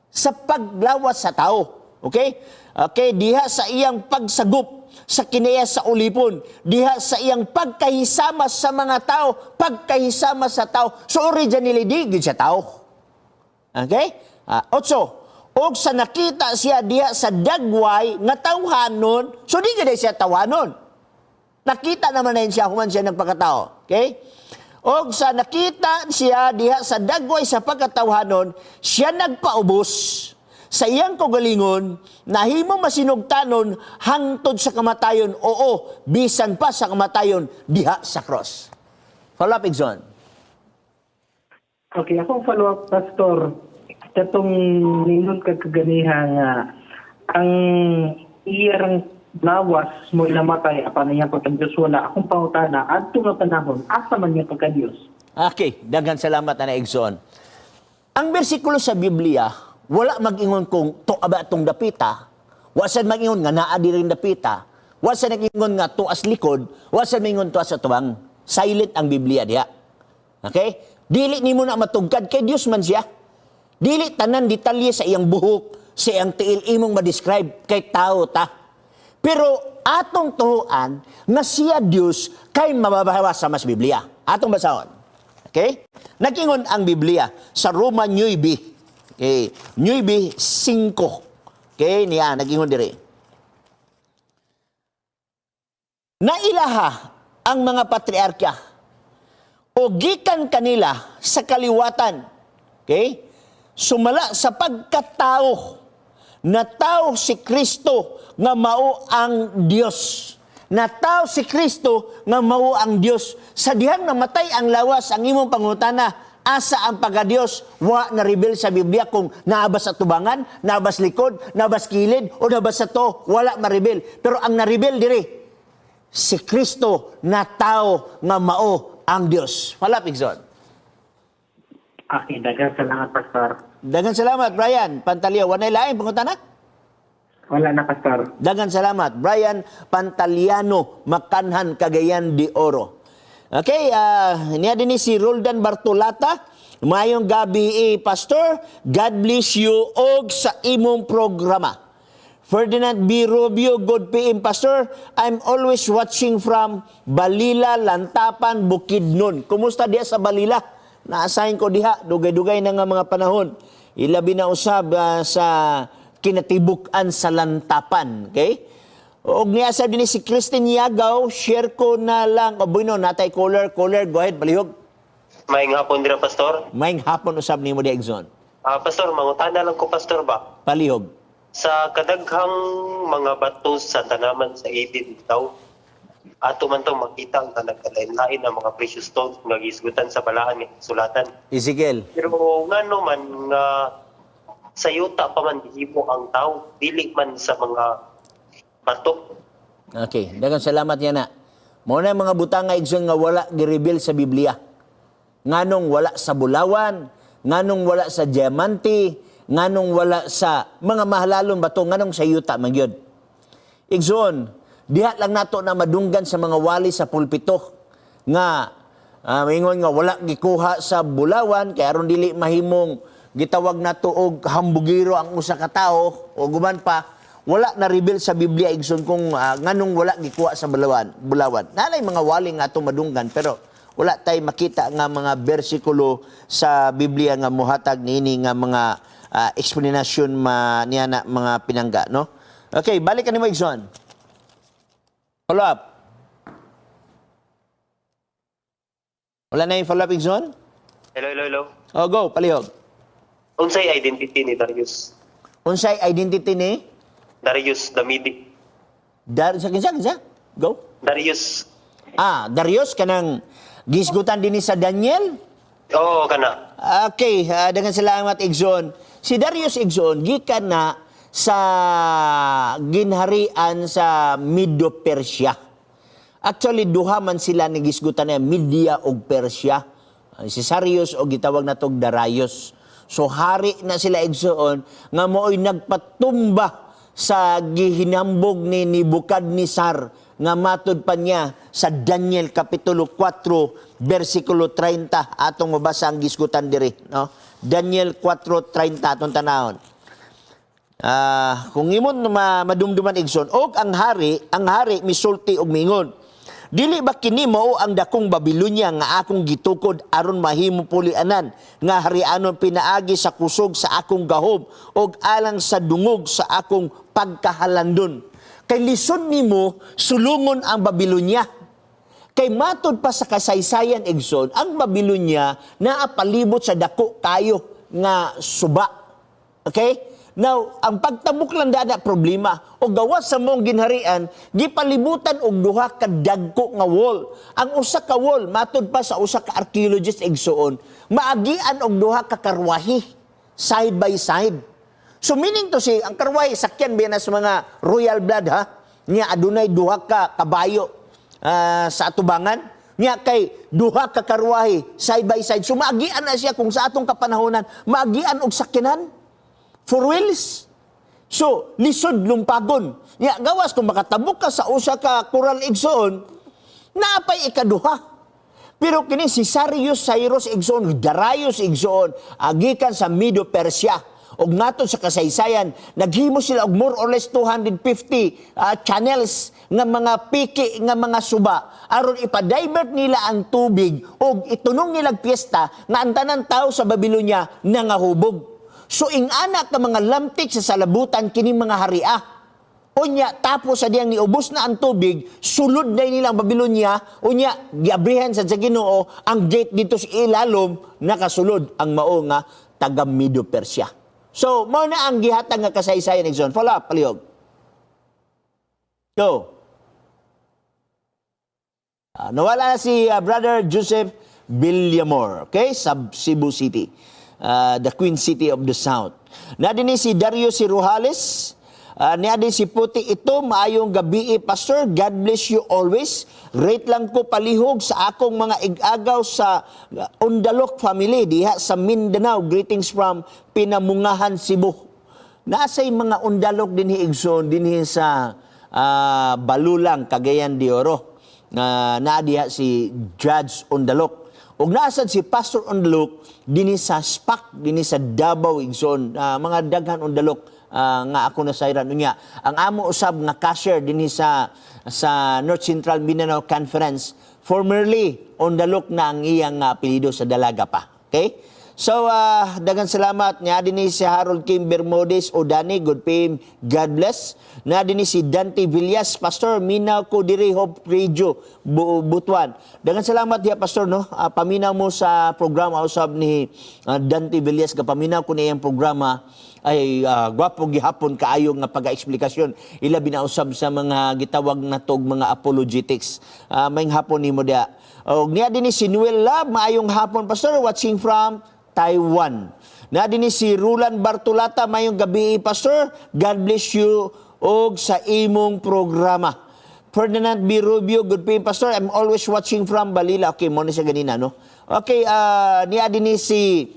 sa paglawas sa tao. Okay? Okay, diha sa iyang pagsagop sa kinaiya sa ulipon, diha sa iyang pagkahisama sa mga tao, pagkahisama sa tao. So originally di gyud siya tao. Okay? 8. Og sa nakita siya diha sa dagway nga tawhanon, so di gyud siya tawanon. Nakita naman na siya human siya nagpakatao. Okay? Og sa nakita siya diha sa dagway sa pagkatawhanon, siya nagpaubos sa iyang kaugalingon, nahimo masinugtanon hangtod sa kamatayon, oo, bisan pa sa kamatayon diha sa cross. Follow up, Igson. Okay, akong follow-up, Pastor. Katong ningon kagaganiha nga ang iyang lawas mo namatay apan niya pagka Diyos wala. Akong pangutana, adto nga panahon, asa man niya pagka Diyos? Okay, daghan salamat na Igson. Ang bersikulo sa Biblia, wala mag-ingon kung to aba itong dapita, wasan mag-ingon nga naa di rin dapita, wasan mag-ingon nga tuas likod, wasan mag-ingon tuas sa tuwang. Silent ang Biblia diha. Okay? Dili ni mo na matugkad kay Dios man siya. Dili tanan detalye sa iyang buhok, sa iyang tiil imong ma-describe kay tao ta. Pero atong tuhuan na siya Dios kay mababawas sa mas Biblia. Atong basahon. Okay? Nagingon ang Biblia sa Roma 9. Okay, 9:5. Okay, niya nagingon diri. Nailaha ang mga patriarka o gikan kanila sa kaliwatan. Okay? Sumala sa pagkatao na tao si Kristo nga mao ang Dios. Na tao si Kristo nga mao ang Dios. Sa dihang namatay ang lawas ang imong pangutana, asa ang pagka-Diyos, wa na-reveal sa Biblia kung naabas sa tubangan, naabas likod, naabas kilid, o naabas sa to, wala ma-reveal. Pero ang na-reveal diri, si Kristo na tao nga mao ang Diyos. Falap, Igson. Okay, dagan salamat, Pastor. Dagan salamat, Brian Pantaliano. Wanay lain, pangutana? Wala na, Pastor. Dagan salamat, Brian Pantaliano, Makanhan, Cagayan de Oro. Okay, niya din si Roldan Bartolata. Mayong gabi, Pastor. God bless you og sa imong programa. Ferdinand B. Rubio, good PM, Pastor. I'm always watching from Balila, Lantapan, Bukidnon. Kumusta diha sa Balila? Na-assign ko diha, dugay-dugay na nga mga panahon. Ilabi na usab sa kinatibuk-an sa Lantapan. Okay? Og niya din si Christine Yagaw, share ko na lang. O bueno, natay caller, go ahead, palihog. Maayong hapon dira, Pastor. Maing hapon usab nimo di Exxon. Pastor, mangutana lang ko, Pastor ba? Palihog. Sa kadaghang mga bato sa tanaman sa Eden daw, ato man to makita ang nagkalain-lain ng mga precious stones nga gisgutan sa balaan ni sulatan. Ezekiel. Pero ngano man nga sa yuta pa man gihimo ang tao, dili man sa mga bato. Okay, daghang salamat yan na. Mao na mga butang nga Exxon nga wala gi-reveal sa Biblia. Nganong wala sa bulawan, nganong wala sa diamante, nganong wala sa mga mahalalong bato, nganong sa yuta man gyud. Exxon, diha lang nato na madunggan sa mga wali sa pulpito nga mingon nga wala gikuha sa bulawan kay aron dili mahimong gitawag nato og hambugiro ang usa ka tawo o guman pa wala na reveal sa Biblia Igsoon kung nganong wala gikuha sa bulawan. Nalay mga wali nga ato madunggan pero wala tay makita nga mga bersikulo sa Biblia nga mohatag niini nga mga explanation niya na mga pinangga, no? Okay, balik ka ni mo, Igson. Follow up. Wala na yung follow up, Igson? Hello. Oh, go, palihog. Unsay identity ni Darius? Unsay identity ni? Darius Damidi. Kinsa? Go. Darius. Darius, kanang gisgutan din ni sa Daniel? Oo, kana. Okay, dengan salamat, Igson. Si Darius Igson, gikan na sa ginharian sa Medo-Persia. Actually, duha man sila ni gisgutan na Media og Persia. Si Darius o gitawag na tog Darius. So hari na sila Igsoon nga mooy nagpatumba sa gihinambog ni Nebukadnezar nga matud pa niya sa Daniel kapitulo 4 bersikulo 30 atong mabasa ang gisgutan diri, no? Daniel 4:30 atong tanahon. Kung imon madumduman Igsoon, og ang hari misulti og mingon, dili ba kini mao ang dakong Babilonia nga akong gitukod aron mahimo pulianan nga harianon pinaagi sa kusog sa akong gahom og alang sa dungog sa akong pagkahalandon. Kay lisod nimo sulungon ang Babilonia. Kay matud pa sa kasaysayan Igsoon, ang Babilonia naapalibot sa dako kayo nga suba. Okay? Now, ang pagtabok lang dada problema o gawas sa mong ginharian, gipalibutan og duha ka dagko nga wall. Ang usa ka wall matud pa sa usa ka archaeologist Igsoon, maagian og duha ka karwahi side by side. So meaning to say, ang karwahi sakyan ba na sa mga royal blood ha? Nya adunay duha ka kabayo sa atubangan. Nya kay duha ka karwahi side by side. So maagian na siya kung sa atong kapanahonan, maagian og sakyanan. Four wheels. So, lisod lumpagon. Ya, gawas kung makatabok ka sa usa ka kural Igsoon, naapay ikaduha. Pero kini si Cyrus Igsoon, Darius Igsoon, agikan sa Medo-Persia. Og nato sa kasaysayan, naghimo sila og more or less 250 channels nga mga piki nga mga suba aron ipa-divert nila ang tubig og itunong nilang piyesta nga ang tanan tao sa Babilonia nangahubog. So ingana ka mga lamtik sa salabutan kining mga haria. Unya tapos sa diyang niubos na ang tubig, sulod na nilang Babilonia, unya giabrihan sa Ginoo ang gate dito sa ilalom nakasulod ang mao nga taga Medo-Persia. So mao na ang gihatag nga kasaysayan Igsoon. Follow up, palihog. Go. Nawala na si Brother Joseph Villamor, okay, sa Cebu City. The Queen City of the South. Nadini si Dario Rojales, niadin si Puti ito, maayong gabi Pastor, God bless you always. Rate lang ko palihog sa akong mga igagaw sa Undalok family diha sa Mindanao. Greetings from Pinamungahan, Cebu. Nasa'y mga Undalok dinhi Igsoon, dinhi sa Balulang, Cagayan de Oro. Naadiha si Judge Undalok. Og naasad si Pastor Undalok dinhi sa SPAC, dinhi sa Davao Igsoon, mga daghan Undalok nga ako nasayran unya. Ang amo usab nga cashier dinhi sa North Central Mindanao Conference, formerly Undalok na ang iyang apelyido sa dalaga pa. Okay? So, daghang salamat. Nga din si Harold Kim Bermudez o Dani, good fame, God bless. Nga din si Dante Villas, Pastor, minaw ko diri Hope Radio, Butuan. Daghang salamat diya, Pastor, no? Paminaw mo sa programa usab ni Dante Villas, paminaw ko na iyang programa ay gwapo gihapon kaayo nga pag-eksplikasyon. Ila binausab sa mga gitawag na tog mga apologetics. Mayng hapon nimo dia. Og niya din si Noel Lab, maayong hapon, Pastor, watching from Taiwan. Na din si Rulan Bartolata, mayong gabi Pastor. God bless you og sa imong programa. Ferdinand B. Rubio, good day Pastor. I'm always watching from Balila. Okay, mo na siya ganina, no? Okay, niya din si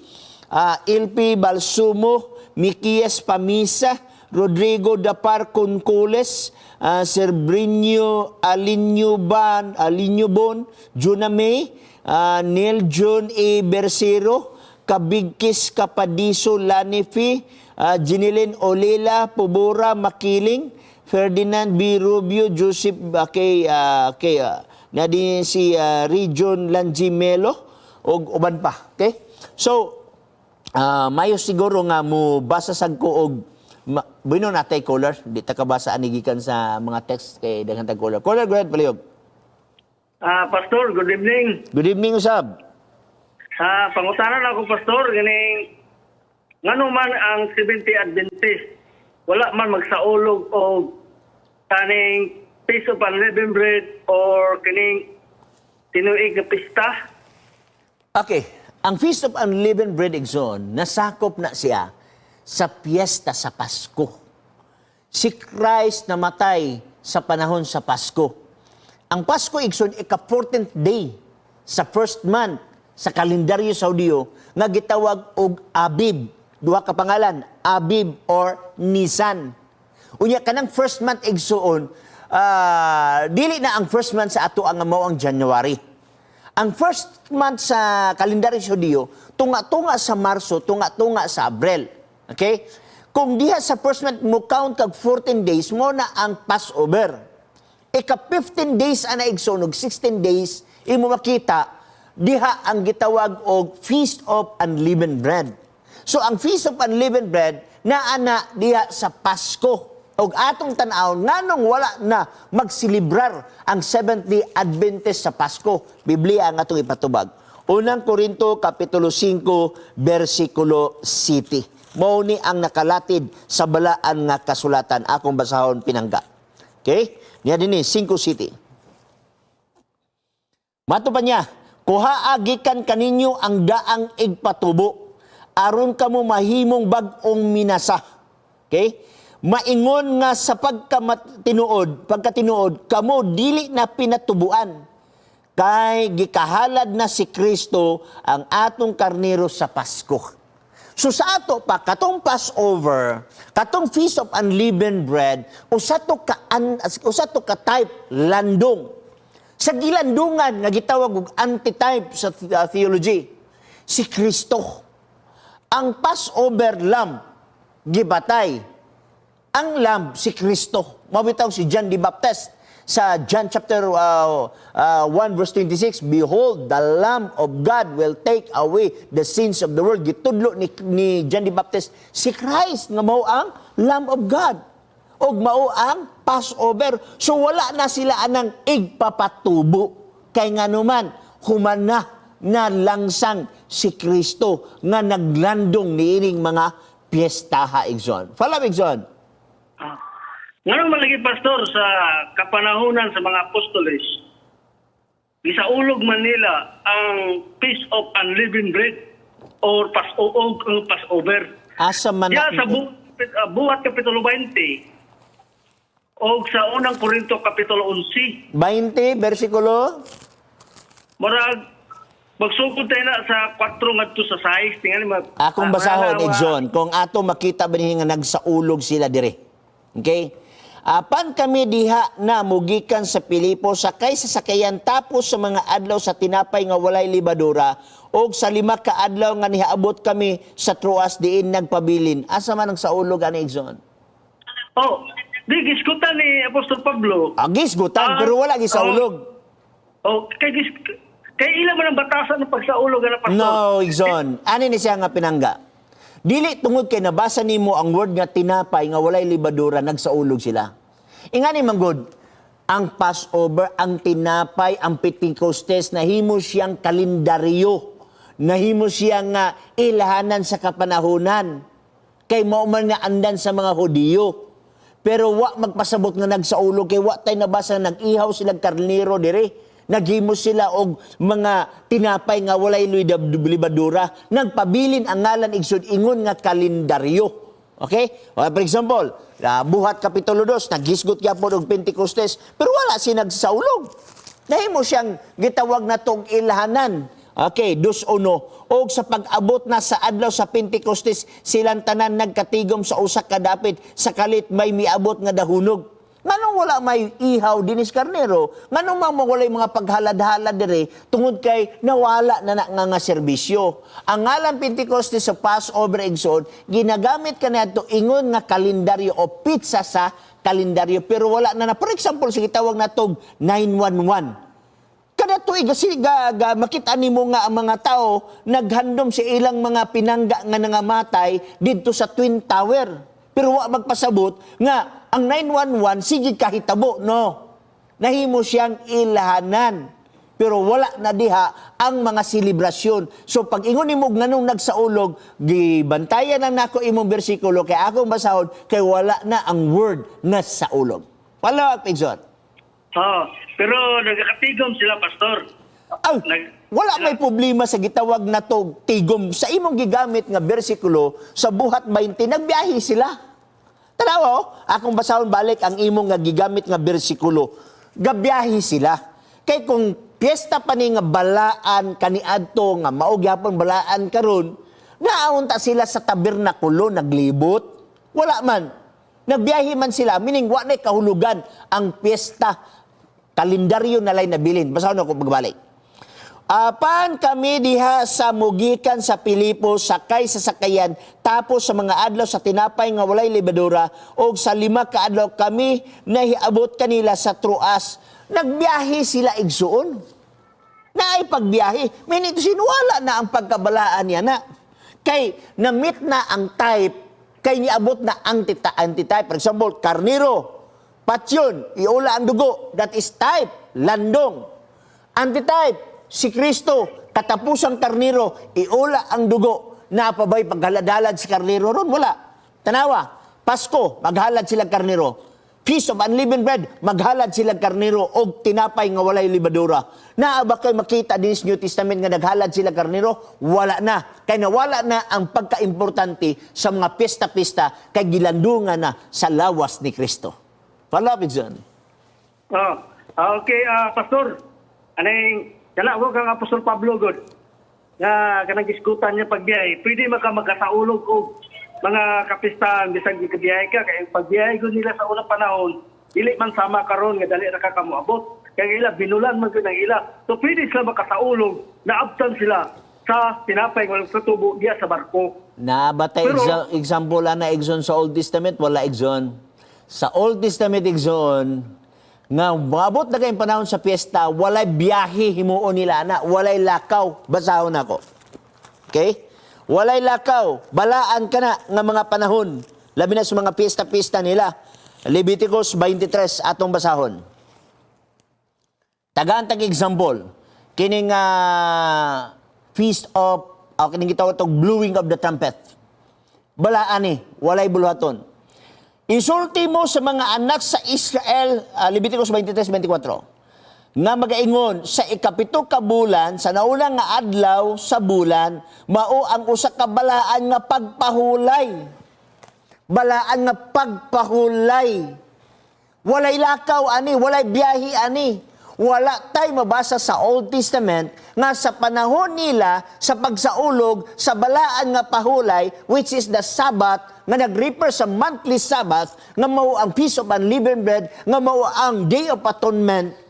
LP Balsumo, Mikias Pamisa, Rodrigo Dapar Concoles, Serbrinio Alinyobon, Juna May, Neil John E. Bersero, Kabigkis Kapadiso Lanifi, Jinilin Olela, Pubora Makiling, Ferdinand B. Rubio, Joseph, na din si Region Langimelo, o uban pa. Okay? So, mayo siguro nga mo basa sad ko og bueno natay caller, di ta kabasa anigikan sa mga text kay daghan tag caller. Caller, go ahead, palihog. Pastor, good evening. Good evening usab. Pangutanan ako, Pastor, ganing ngano man ang 70 Adventist, wala man magsaulog o kaning Feast of Unleavened Bread or kining tinuig nga pista. Okay, ang Feast of Unleavened Bread Igsoon, nasakop na siya sa piyesta sa Pasko. Si Christ namatay sa panahon sa Pasko. Ang Pasko Igsoon, ika-14th day sa first month sa kalendaryo sa Hudiyo nga gitawag og Abib. Duha ka pangalan, Abib or Nisan. Unya kanang first month Igsoon, dili na ang first month sa ato ang mao ang January. Ang first month sa kalendaryo sa Hudiyo, tunga-tunga sa Marso, tunga-tunga sa Abril. Okay? Kung diha sa first month mo count kag 14 days mo na ang Passover. Ika-15 days ana Igsoon og 16 days imo makita diha ang gitawag og Feast of Unleavened Bread. So ang Feast of Unleavened Bread naa na diha sa Pasko. Og atong tan-aw nganong wala na magsilibrar ang Seventh-day Adventist sa Pasko. Biblia ang atong ipatubag. Unang Korinto Kapitulo 5 versikulo 7. Mao ni ang nakalatid sa balaan nga kasulatan. Akong basahon pinangga. Okay? Niya dinhi 5:7. Mato pa niya, kuhaa gikan kaninyo ang daang igpatubo aron kamo mahimong bag-ong minasa. Okay? Maingon nga sa pagkatinuod, kamo dili na pinatubuan. Kay gikahalad na si Kristo ang atong karnero sa Pasko. So sa ato pa, katong Passover, katong Feast of Unleavened Bread, usa to ka type landong. Sa gilandungan nga gitawag og antitype sa theology, si Kristo. Ang Passover lamb gibatay. Ang lamb si Kristo. Mabitaw si John the Baptist sa John chapter 1 verse 26, behold, the Lamb of God will take away the sins of the world. Gitudlo ni John the Baptist, si Christ nga mao ang Lamb of God. O mao ang Passover. So wala na sila anang igpapatubo. Kay nga naman, humana na langsang si Kristo nga naglandong niining mga piyestaha, Igsoon. Follow, Igsoon. Ngano man lagi, Pastor, sa kapanahunan sa mga apostoles, gisaulog man nila ang Feast of Unleavened Bread or Passover. Asa man Diya sa buhat Kapitulo 20 o sa unang Korinto Kapitulo 11, 20, versikulo? marag magsugod tayo na sa 4 ngadto sa 6. Tingnan Akong basahon, Igsoon, kung ato makita ba niya nga nagsaulog sila dire. Okay? Apan kami diha na mugikan sa Pilipo sakay sa sakayan tapos sa mga adlaw sa tinapay nga walay libadura o sa 5 ka adlaw nga nihaabot kami sa Troas diin nagpabilin. Asa man ang saulog ani, Igsoon? Oh, di giskutan ni Apostol Pablo. Gisgutan, pero wala gisaulog. Kay ilan man ang batasan ng pagsaulog na, Pastor? No, Igsoon. Ani ni siya nga pinangga. Dili tungod kay nabasa nimo ang word nga tinapay nga walay libadura, nagsaulog sila. Ingani manggod, ang Passover, ang tinapay, ang Pentecostes, nahimo siyang kalendaryo. Nahimo siyang ilahanan sa kapanahunan. Kay mao man nga andan sa mga Hudiyo. Pero wa magpasabot nga nagsaulog, kay wa tay nabasa nag-ihaw silang karnero dire. Naghimo sila og mga tinapay nga walay libadura. Nagpabilin ang ngalan, Igsoon, ingon nga kalendaryo. Okay? For example, buhat Kapitulo 2, naghisgot gyapon og Pentecostes, pero wala si nagsaulog. Nahimo siyang gitawag na tong ilahanan. Okay, 2:1. Og sa pag-abot na sa adlaw sa Pentecostes, silang tanan nagkatigom sa usa ka dapit, sa kalit may miabot nga dahunog. Nganong wala may ihaw dinis karnero? Nganong mawalay mga paghalad-halad dire tungod kay nawala na nga serbisyo? Ang ngalan Pentecostes sa Passover, Igsoon, ginagamit kanadto ingon nga kalendaryo o pizza sa kalendaryo, pero wala na. For example, sige tawag na tog 911. Kada tuig kasi makita nimo nga ang mga tao naghandom sa ilang mga pinangga nga nangamatay didto sa Twin Tower. Pero wa magpasabot nga ang 911 sige kahitabo no. Nahimo siyang ilahanan. Pero wala na diha ang mga selebrasyon. So pag ingon nimo nganong nagsaulog, gibantayan ang nako imong bersikulo kay akong basahon kay wala na ang word nga saulog. Follow up, Igsoon. Pero nagakatigom sila, Pastor. Wala may problema sa gitawag na to tigom. Sa imong gigamit nga bersikulo, sa buhat 20, nagbiyahe sila. Tanaw, akong basahon balik ang imong nga gigamit nga bersikulo. Gabiyahe sila. Kay kung piyesta pa ni nga balaan kaniadto nga mao gyapon balaan karon, naunta sila sa tabernakulo naglibot. Wala man. Nagbiyahe man sila, meaning wa na kahulugan ang piyesta. Kalendaryo na lay nabilin. Basahon ako pagbalik. Apan kami diha sa mugikan sa Pilipos, sakay sa sakayan, tapos sa mga adlaw sa tinapay nga walay libadura, o sa 5 ka adlaw kami nahiabot kanila sa Troas. Nagbiyahe sila igsuon. Naay pagbiyahe. May nito sinuwala na ang pagkabalaan niya na. Kay na-meet na ang type, kay niabot na ang antitype. For example, karniro, patyon, iula ang dugo. That is type, landong. Antitype, si Kristo, katapusang karniro, iula ang dugo. Napabay paghaladalad si karniro ron? Wala. Tanawa, Pasko, maghalad sila karniro. Feast of Unleavened Bread, maghalad sila karniro o tinapay nga walay libadura. Naa ba kayo makita din sa New Testament nga naghalad sila karniro? Wala na. Kaya nawala na ang pagka-importante sa mga pista-pista kay gilandungan na sa lawas ni Kristo. Palapit dyan. Okay, Pastor. Anong, kala ko kang Apostol Pablo, God. Nga kanang giskutan niya pagbiyahe. Pwede magkasaulog o mga kapistahan, bisag gikabiyahe ka, kaya pagbiyahe ko nila sa unang panahon, dili man sama karon nga dali ra ka kamuabot. Kaya ila, binulan man ko ng ila. So pwede sila makasaulog, naabtan sila sa tinapay ng walang tutubo diya sa barko. Nabatay example na Exxon sa Old Testament, wala Exxon. Sa Old Testament Exxon, nga maabot na kayong panahon sa piyesta, walay biyahe himuon nila na, walay lakaw. Basahon ako. Okay? Walay lakaw, balaan ka na nga mga panahon. Labi na sa mga pista-pista nila. Leviticus 23, atong basahon. Tagaan tag example. Kining feast of, kining gitawag itong blowing of the trumpet. Balaan ni, walay buluhaton. Insulti mo sa mga anak sa Israel, Leviticus 23:24. Nga magaingon sa ikapito ka bulan sa naunang nga adlaw sa bulan mao ang usa ka balaan nga pagpahulay. Balaan nga pagpahulay. Walay lakaw ani, walay biyahe ani. Wala tay mabasa sa Old Testament nga sa panahon nila sa pagsaulog sa balaan nga pahulay, which is the Sabbath, nga nag-refer sa monthly Sabbath, nga mao ang Feast of Unleavened Bread, nga mao ang Day of Atonement,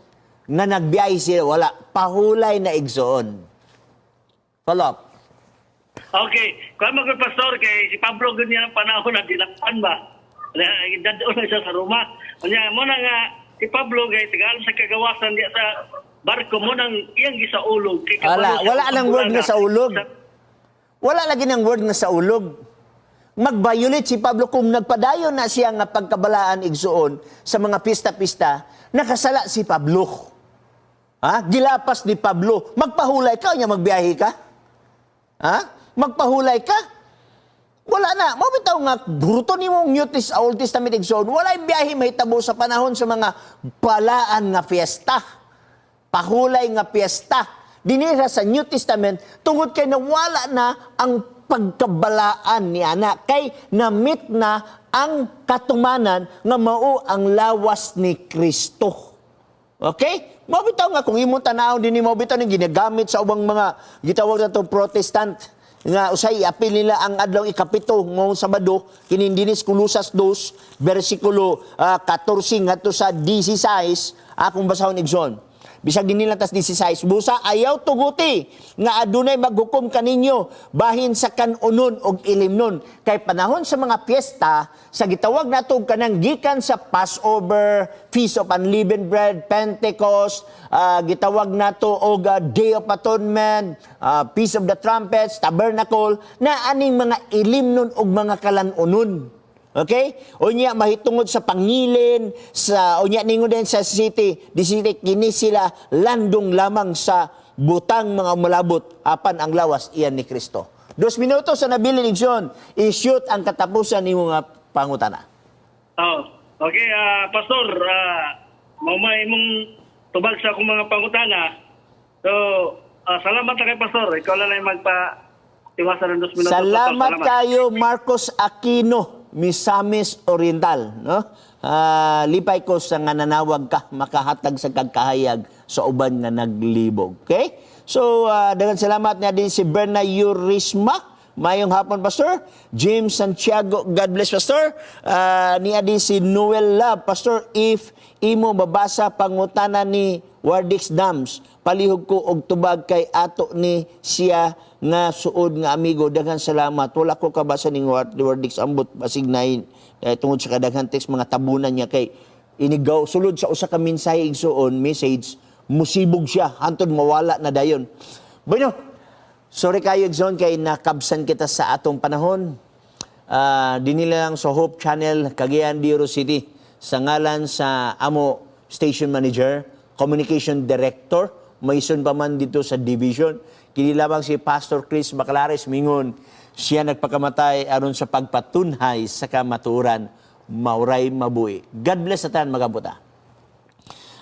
nga nagbiyahe sila, wala. Pahulay na igsoon. Follow up. Okay. Kung mga Pastor, kay si Pablo ganyan ang panahon na dilakpan ba? Dadaan na siya sa Roma. Kanya mo na nga, si Pablo, kay tigaan sa kagawasan diya sa barko mo nang iyang gisaulog. Wala nang word na sa ulog. Wala lagi ng word na sa ulog. Mag-violate si Pablo kung nagpadayon na siya nga pagkabalaan igsoon sa mga pista-pista, nakasala si Pablo. Gilapas ni Pablo. Magpahulay ka, o niya magbiyahe ka? Magpahulay ka? Wala na. Mabitaw nga, bruto ni mong Old Testament igsoon, wala yung biyahe mahitabo sa panahon sa mga balaan nga fiesta. Pahulay nga fiesta. Dinira sa New Testament, tungod kay nawala na ang pagkabalaan ni anak. Kay na-meet na ang katumanan nga mao ang lawas ni Kristo. Okay? Mabitaw nga, kung imong tanaw din ni mabitaw ni ginagamit sa ubang mga gitawag na itong Protestant, nga usay apil nila ang adlaw ikapito ngong Sabado, kinindinis Kulusas 2, versikulo 14 ngadto sa 16, akong basahon igsoon. bisag din nila tas 16, busa ayaw tuguti nga adunay maghukom kaninyo bahin sa kanunon og ilimnon. Kay panahon sa mga piyesta, sa gitawag nato kanang gikan sa Passover, Feast of Unleavened Bread, Pentecost, gitawag nato og Day of Atonement, Feast of the Trumpets, Tabernacle, na aning mga ilimnon og mga kalanunon. Okay? Unya mahitungod sa pangilin, sa unya ningon din sa city, di city kini sila landong lamang sa butang mga umulabot apan ang lawas iyan ni Kristo. 2 minutos sa nabilin igsoon, i-shoot ang katapusan nimo nga pangutana. Oh, okay, Pastor, mamay mong tubag sa akong mga pangutana. So, salamat na kay Pastor. Ikaw lang ay magpa-tiwasan ng 2 minutos. Salamat kayo, Marcos Aquino, Misamis Oriental, no? Lipay ko sa nga nanawag ka makahatag sa kagkahayag sa uban nga naglibog. Okay? So, daghang salamat na din si Berna Yurisma. Mayong hapon, Pastor. James Santiago, God bless, Pastor. Niya din si Noel Love. Pastor, if imo mabasa pangutana ni Wardix Dams, palihog ko og tubag kay ato ni siya nga suod nga amigo. Daghang salamat. Wala ko kabasa ni Wardix ambot basig na tungod sa kadaghang text mga tabunan niya kay inigaw sulod sa usa ka mensahe igsuon message musibog siya hantod mawala na dayon. Bueno, sorry kayo igsoon kay nakabsan kita sa atong panahon. Dinila lang sa Hope Channel Cagayan de Oro City sa ngalan sa amo station manager, communication director, mayson pa man dito sa division. Kinilabang si Pastor Chris Baclares mingon, siya nagpakamatay aron sa pagpatunhay sa kamaturan, mauray mabuhi. God bless sa tanan magabuta.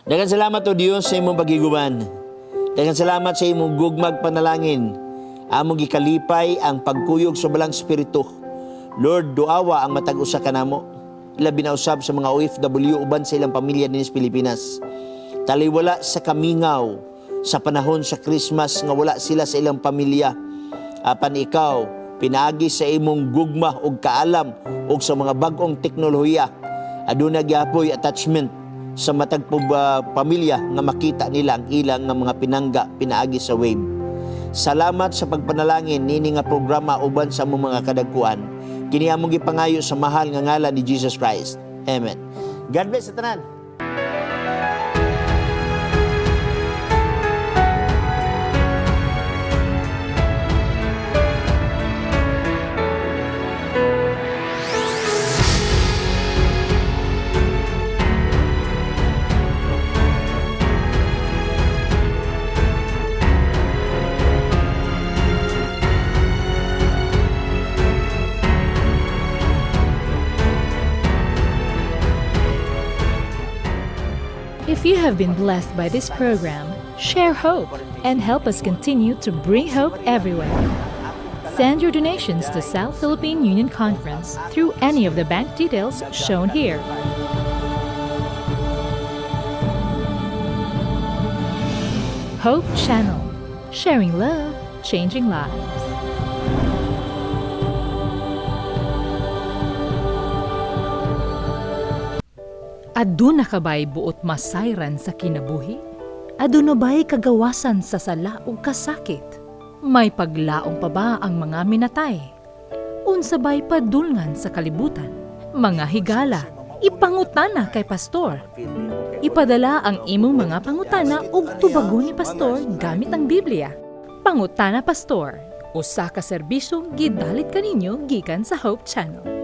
Daghang salamat o Dios sa imong pagiguban. Daghang salamat sa imong gugmag panalangin. Among gikalipay ang pagkuyog sa balang espiritu. Lord, duawa ang matag usa kanamo. Labi na usab sa mga OFW uban sa ilang pamilya dinis Pilipinas. Taliwala sa kamingaw sa panahon sa Christmas nga wala sila sa ilang pamilya. Apan ikaw, pinaagi sa imong gugma og kaalam og sa mga bag-ong teknolohiya. Aduna gyapoy attachment sa matag pamilya nga makita nila ang ilang nga mga pinangga pinaagi sa wave. Salamat sa pagpanalangin nini nga programa uban sa among mga kadagkuan. Kini among gipangayo sa mahal nga ngalan ni Jesus Christ. Amen. God bless sa tanan. If you have been blessed by this program, share hope and help us continue to bring hope everywhere. Send your donations to South Philippine Union Conference through any of the bank details shown here. Hope Channel, sharing love, changing lives. Aduna ka ba'y buot masayran sa kinabuhi? Aduna ba'y kagawasan sa sala o kasakit? May paglaong pa ba ang mga minatay? Unsa ba'y padulngan sa kalibutan? Mga higala, ipangutana kay Pastor. Ipadala ang imong mga pangutana ug tubagon ni Pastor gamit ang Biblia. Pangutana Pastor, usa ka serbisyo gidalit kaninyo gikan sa Hope Channel.